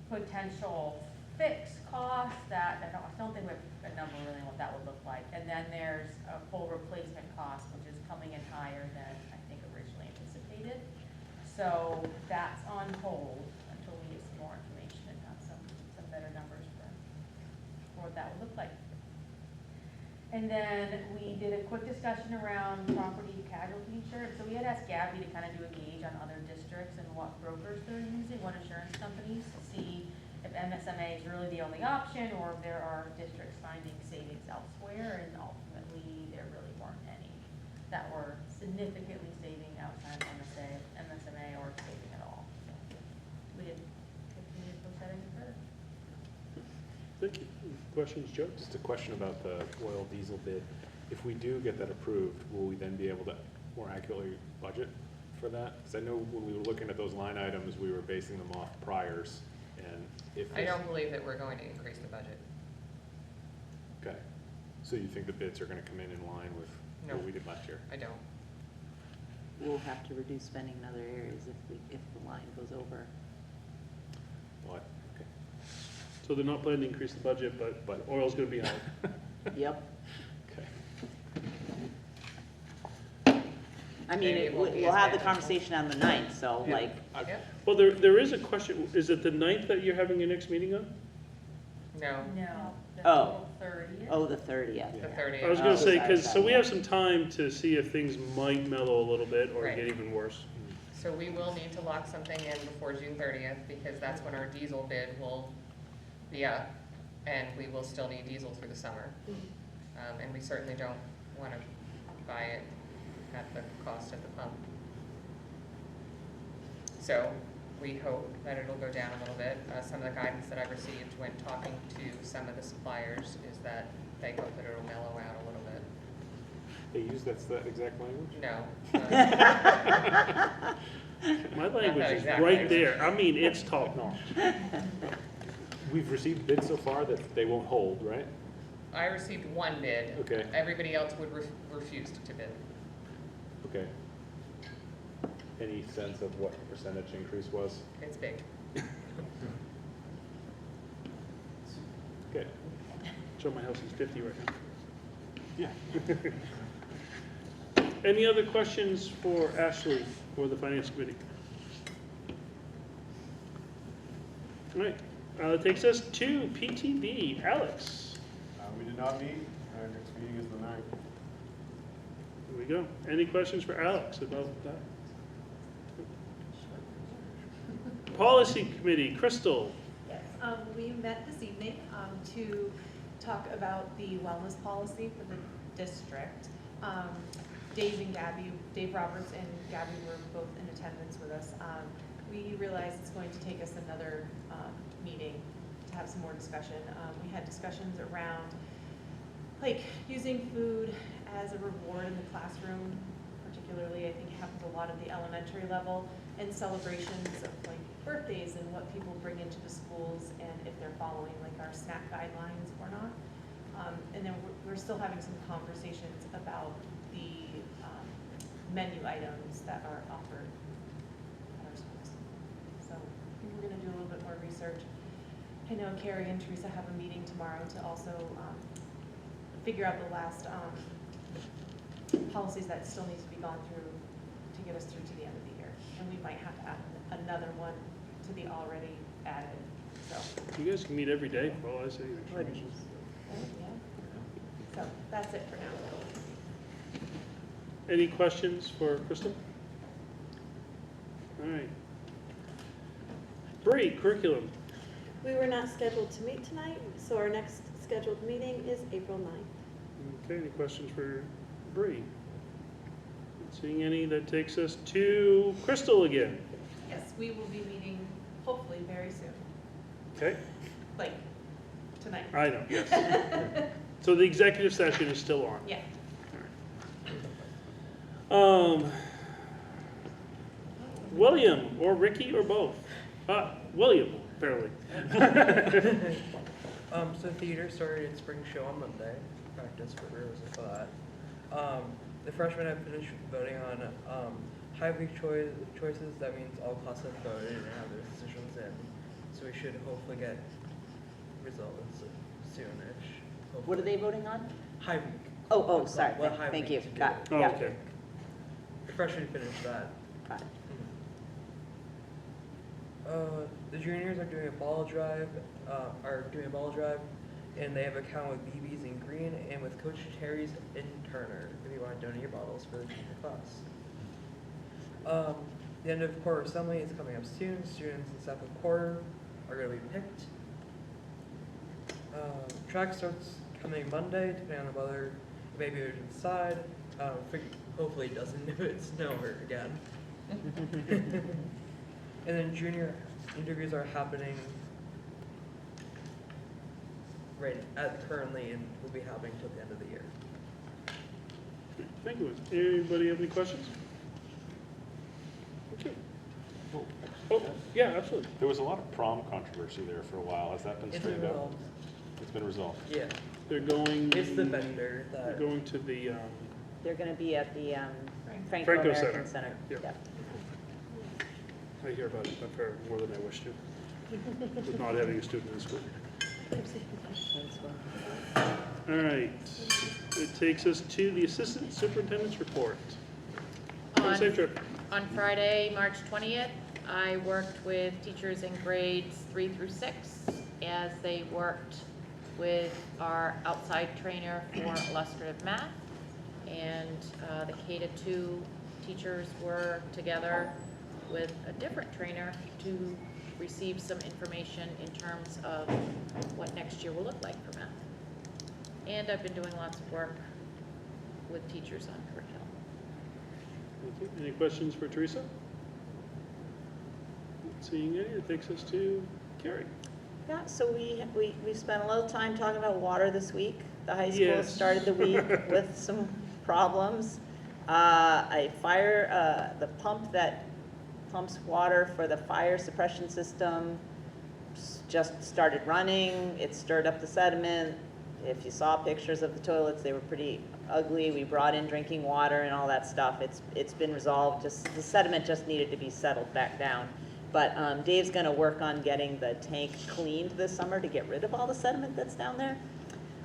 Speaker 8: potential fixed cost that, I don't think we have a number really on what that would look like. And then there's a full replacement cost, which is coming in higher than I think originally anticipated. So that's on hold until we get some more information and have some better numbers for what that would look like. And then we did a quick discussion around property casualty insurance. So we had asked Gabby to kind of do a gauge on other districts and what brokers they're using, what insurance companies, to see if MSMA is really the only option, or if there are districts finding savings elsewhere, and ultimately there really weren't any that were significantly saving outside of MSMA or saving at all. So we didn't continue to push that any further.
Speaker 1: Thank you. Questions, Joe?
Speaker 6: Just a question about the oil diesel bid. If we do get that approved, will we then be able to more accurately budget for that? Because I know when we were looking at those line items, we were basing them off priors, and if
Speaker 3: I don't believe that we're going to increase the budget.
Speaker 6: Okay, so you think the bids are going to come in line with
Speaker 3: No.
Speaker 6: what we did last year?
Speaker 3: I don't.
Speaker 4: We'll have to reduce spending in other areas if the line goes over.
Speaker 6: What? Okay.
Speaker 1: So they're not planning to increase the budget, but oil's gonna be high.
Speaker 4: Yep.
Speaker 6: Okay.
Speaker 4: I mean,
Speaker 3: Maybe it won't be
Speaker 4: we'll
Speaker 3: as
Speaker 4: have the
Speaker 3: beneficial.
Speaker 4: conversation on the 9th, so
Speaker 1: Yeah.
Speaker 4: like,
Speaker 3: Yep.
Speaker 1: Well, there is a question, is it the 9th that you're having your next meeting on?
Speaker 3: No,
Speaker 8: No,
Speaker 4: Oh.
Speaker 8: the 30th.
Speaker 4: oh, the 30th.
Speaker 3: the 30th.
Speaker 1: I was gonna
Speaker 4: Oh,
Speaker 1: say,
Speaker 4: sorry,
Speaker 1: cause, so
Speaker 4: sorry,
Speaker 1: we
Speaker 4: yeah.
Speaker 1: have some time to see if things might mellow a little bit or
Speaker 3: Right.
Speaker 1: get even worse.
Speaker 3: So we will need to lock something in before June 30th, because that's when our diesel bid will be up, and we will still need diesel through the summer. And we certainly don't want to buy it at the cost at the pump. So we hope that it'll go down a little bit. Some of the guidance that I received when talking to some of the suppliers is that they hope that it'll mellow out a little bit.
Speaker 6: They use that exact language?
Speaker 3: No.
Speaker 1: My language is
Speaker 3: exact
Speaker 1: right
Speaker 3: language.
Speaker 1: there, I mean, it's top notch.
Speaker 6: We've received bids so far that they won't hold, right?
Speaker 3: I received one bid.
Speaker 6: Okay.
Speaker 3: Everybody else would refuse to bid.
Speaker 6: Okay. Any sense of what the percentage increase was?
Speaker 3: It's big.
Speaker 6: Okay.
Speaker 1: So my house is 50 right now.
Speaker 6: Yeah.
Speaker 1: Any other questions for Ashley or the Finance Committee? All right, that takes us to PTB. Alex,
Speaker 9: We did not meet, our next meeting is the 9th.
Speaker 1: here we go. Any questions for Alex about that? Policy Committee, Crystal.
Speaker 13: Yes, we met this evening to talk about the wellness policy for the district. Dave Roberts and Gabby were both in attendance with us. We realized it's going to take us another meeting to have some more discussion. We had discussions around like using food as a reward in the classroom, particularly I think it happens a lot at the elementary level, and celebrations of like birthdays and what people bring into the schools and if they're following like our snack guidelines or not. And then we're still having some conversations about the menu items that are offered at our schools. So I think we're gonna do a little bit more research. I know Carrie and Teresa have a meeting tomorrow to also figure out the last policies that still need to be gone through to get us through to the end of the year. And we might have to add another one to the already added, so.
Speaker 1: You guys can meet every day for all I say.
Speaker 13: Yeah. So that's it for now.
Speaker 1: Any questions for Crystal? All right. Bree, curriculum.
Speaker 10: We were not scheduled to meet tonight, so our next scheduled meeting is April 9th.
Speaker 1: Okay, any questions for Bree? Not seeing any, that takes us to Crystal again.
Speaker 13: Yes, we will be meeting hopefully very soon,
Speaker 1: Okay,
Speaker 13: like tonight.
Speaker 1: I know, yes. So the executive session is still on.
Speaker 13: Yeah.
Speaker 1: William or Ricky or both? William, apparently.
Speaker 14: So theater started its spring show on Monday, practice for rehearsal for that. The freshmen have finished voting on high week choices. That means all classes have voted and have their decisions in. So we should hopefully get results soonish. Hopefully.
Speaker 4: What are they voting on?
Speaker 14: High week.
Speaker 4: Oh, sorry,
Speaker 14: What high
Speaker 4: thank
Speaker 14: week
Speaker 4: you,
Speaker 14: to do.
Speaker 4: got it,
Speaker 1: Oh,
Speaker 4: yeah.
Speaker 1: okay.
Speaker 14: The freshmen finished that.
Speaker 4: Got it.
Speaker 14: The juniors are doing a ball drive, and they have a account with BB's in Green and with Coach Terry's in Turner, if you want to donate your bottles for the junior class. The end of quarter assembly is coming up soon. Students in second quarter are going to be picked. Track starts coming Monday, depending on the weather. Maybe it's inside. Hopefully it doesn't if it's snow again. And then junior interviews are happening currently and will be happening till the end of the year.
Speaker 1: Thank you. Anybody have any questions? Okay. Oh, yeah, absolutely.
Speaker 6: There was a lot of prom controversy there for a while. Has that been
Speaker 14: It's
Speaker 6: straightened out?
Speaker 14: resolved.
Speaker 6: It's been resolved.
Speaker 14: Yeah,
Speaker 1: They're going.
Speaker 14: it's the vendor
Speaker 1: They're
Speaker 14: that.
Speaker 1: going to the,
Speaker 4: They're gonna be at the
Speaker 1: Franco
Speaker 4: Franco-American
Speaker 1: Center.
Speaker 4: Center.
Speaker 1: Yep.
Speaker 4: Yep.
Speaker 1: I hear about it, I've heard more than I wish to, with not having a student in school. All right, it takes us to the Assistant Superintendent's report. Safe trip.
Speaker 15: On Friday, March 20th, I worked with teachers in grades 3 through 6 as they worked with our outside trainer for illustrative math. And the K-2 teachers were together with a different trainer to receive some information in terms of what next year will look like for math. And I've been doing lots of work with teachers on curriculum.
Speaker 1: Thank you. Any questions for Teresa? Not seeing any, it takes us to Carrie.
Speaker 4: Yeah, so we spent a little time talking about water this week. The high school
Speaker 1: Yes.
Speaker 4: started the week with some problems. The pump that pumps water for the fire suppression system just started running. It stirred up the sediment. If you saw pictures of the toilets, they were pretty ugly. We brought in drinking water and all that stuff. It's been resolved. Just the sediment just needed to be settled back down. But Dave's going to work on getting the tank cleaned this summer to get rid of all the sediment that's down there.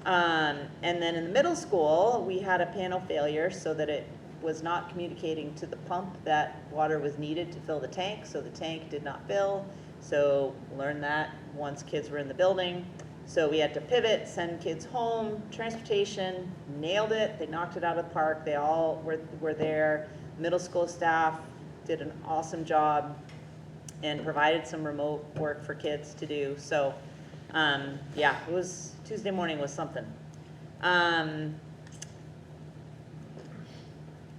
Speaker 4: And then in the middle school, we had a panel failure so that it was not communicating to the pump that water was needed to fill the tank, so the tank did not fill. So learned that once kids were in the building. So we had to pivot, send kids home. Transportation nailed it. They knocked it out of the park. They all were there. Middle school staff did an awesome job and provided some remote work for kids to do. So yeah, it was, Tuesday morning was something.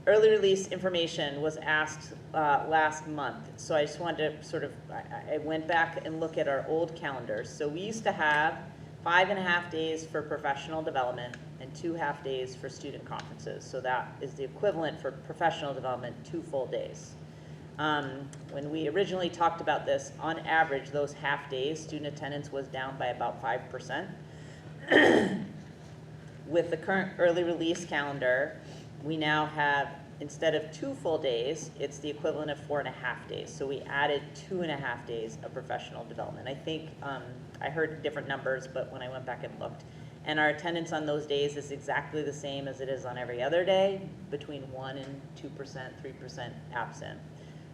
Speaker 4: Early release information was asked last month. So I just wanted to sort of, I went back and look at our old calendars. So we used to have 5.5 days for professional development and 2 half days for student conferences. So that is the equivalent for professional development, 2 full days. When we originally talked about this, on average, those half days, student attendance was down by about 5%. With the current early release calendar, we now have, instead of 2 full days, it's the equivalent of 4.5 days. So we added 2.5 days of professional development. I think I heard different numbers, but when I went back and looked, and our attendance on those days is exactly the same as it is on every other day, between 1% and 2%, 3% absent.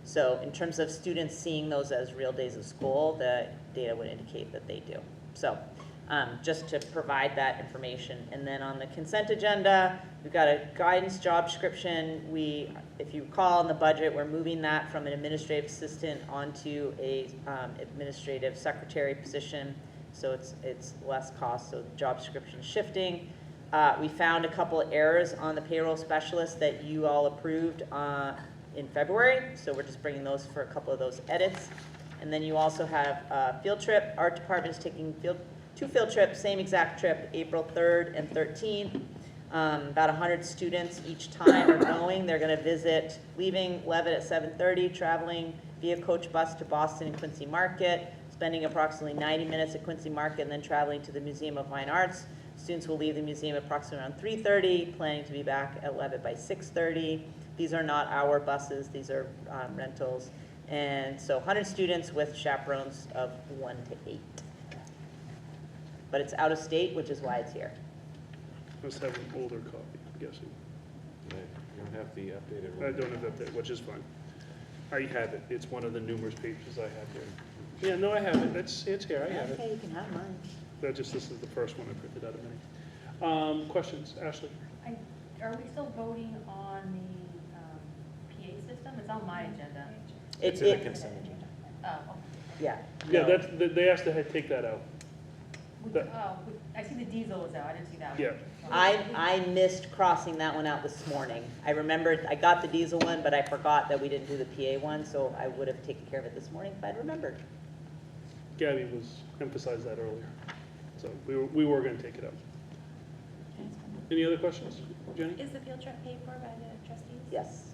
Speaker 4: So in terms of students seeing those as real days of school, the data would indicate that they do. So just to provide that information. And then on the consent agenda, we've got a guidance job description. If you recall in the budget, we're moving that from an administrative assistant onto a administrative secretary position. So it's less cost, so the job description is shifting. We found a couple of errors on the payroll specialist that you all approved in February. So we're just bringing those for a couple of those edits. And then you also have a field trip. Art department is taking 2 field trips, same exact trip, April 3rd and 13th. About 100 students each time are going. They're going to visit, leaving Leavitt at 7:30, traveling via coach bus to Boston and Quincy Market, spending approximately 90 minutes at Quincy Market, and then traveling to the Museum of Fine Arts. Students will leave the museum approximately around 3:30, planning to be back at Leavitt by 6:30. These are not our buses, these are rentals. And so 100 students with chaperones of 1 to 8. But it's out of state, which is why it's here.
Speaker 1: Must have an older copy, I'm guessing.
Speaker 6: You don't have the updated
Speaker 1: I
Speaker 6: one.
Speaker 1: don't have that, which is fine. I have it. It's one of the numerous pages I have here. Yeah, no, I have it. It's here. I have it.
Speaker 4: Okay, you can have mine.
Speaker 1: This is the first one I printed out of many. Questions, Ashley?
Speaker 8: Are we still voting on the PA system? It's on my agenda.
Speaker 6: It's in the consent agenda.
Speaker 8: Oh,
Speaker 4: Yeah.
Speaker 1: Yeah,
Speaker 4: no.
Speaker 1: they asked to take that out.
Speaker 8: I see the diesel was out, I didn't see that one.
Speaker 1: Yeah.
Speaker 4: I missed crossing that one out this morning. I remembered, I got the diesel one, but I forgot that we didn't do the PA one, so I would have taken care of it this morning if I'd remembered.
Speaker 1: Gabby emphasized that earlier. So we were going to take it out. Any other questions, Jenny?
Speaker 15: Is the field trip paid for by the trustees?
Speaker 4: Yes.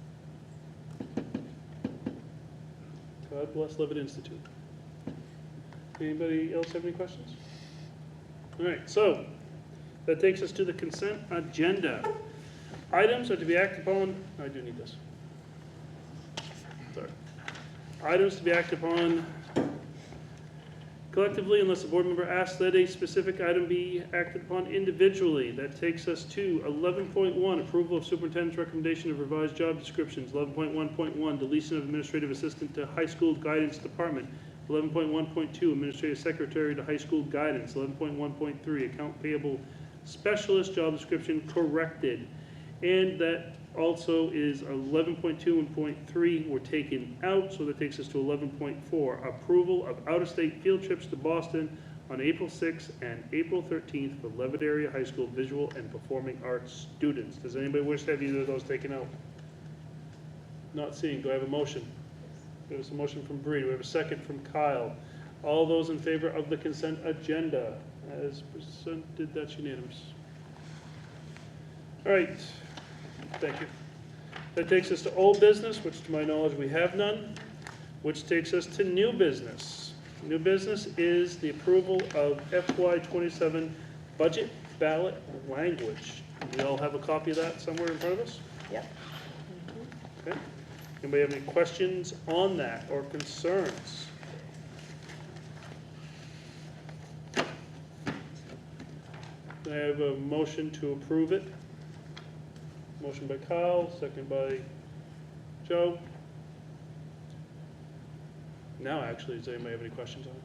Speaker 1: God bless Leavitt Institute. Anybody else have any questions? All right, so that takes us to the consent agenda. Items are to be acted upon. I do need this. Sorry. Items to be acted upon collectively unless the board member asks that a specific item be acted upon individually. That takes us to 11.1, approval of superintendent's recommendation of revised job descriptions. 11.1.1, deletion of administrative assistant to high school guidance department. 11.1.2, administrative secretary to high school guidance. 11.1.3, account payable specialist job description corrected. And that also is 11.2 and .3 were taken out, so that takes us to 11.4, approval of out-of-state field trips to Boston on April 6th and April 13th for Levitt Area High School visual and performing arts students. Does anybody wish to have either of those taken out? Not seeing. Do I have a motion? There was a motion from Bree. Do we have a second from Kyle? All those in favor of the consent agenda as presented, that's unanimous. All right. Thank you. That takes us to old business, which to my knowledge we have none, which takes us to new business. New business is the approval of FY27 budget ballot language. We all have a copy of that somewhere in front of us?
Speaker 4: Yep.
Speaker 1: Okay. Anybody have any questions on that or concerns? I have a motion to approve it. Motion by Kyle, second by Joe. Now, actually, does anybody have any questions on it?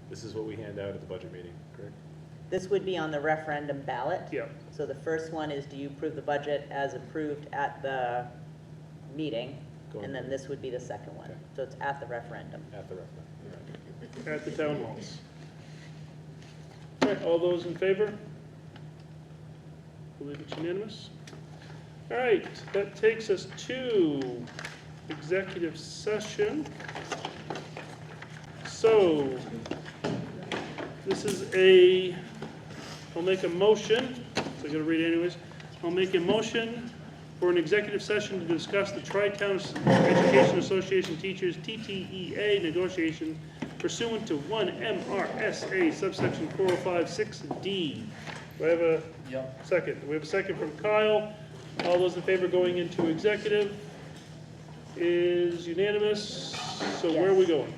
Speaker 6: This is what we hand out at the budget meeting, correct?
Speaker 4: This would be on the referendum ballot.
Speaker 1: Yeah.
Speaker 4: So the first one is, do you approve the budget as approved at the meeting?
Speaker 6: Going
Speaker 4: And then
Speaker 6: forward.
Speaker 4: this would be the second one.
Speaker 6: Okay.
Speaker 4: So it's at the referendum.
Speaker 6: At the referendum.
Speaker 1: At the town halls. All right, all those in favor? Believe it's unanimous. All right, that takes us to executive session. So, this is I'll make a motion, so I'm gonna read it anyways. I'll make a motion for an executive session to discuss the Tri-Town Education Association Teachers, TTEA, negotiations pursuant to 1 MRSA subsection 4056D. Do I have a second? We have a second from Kyle. All those in favor going into executive is unanimous. So where are we going?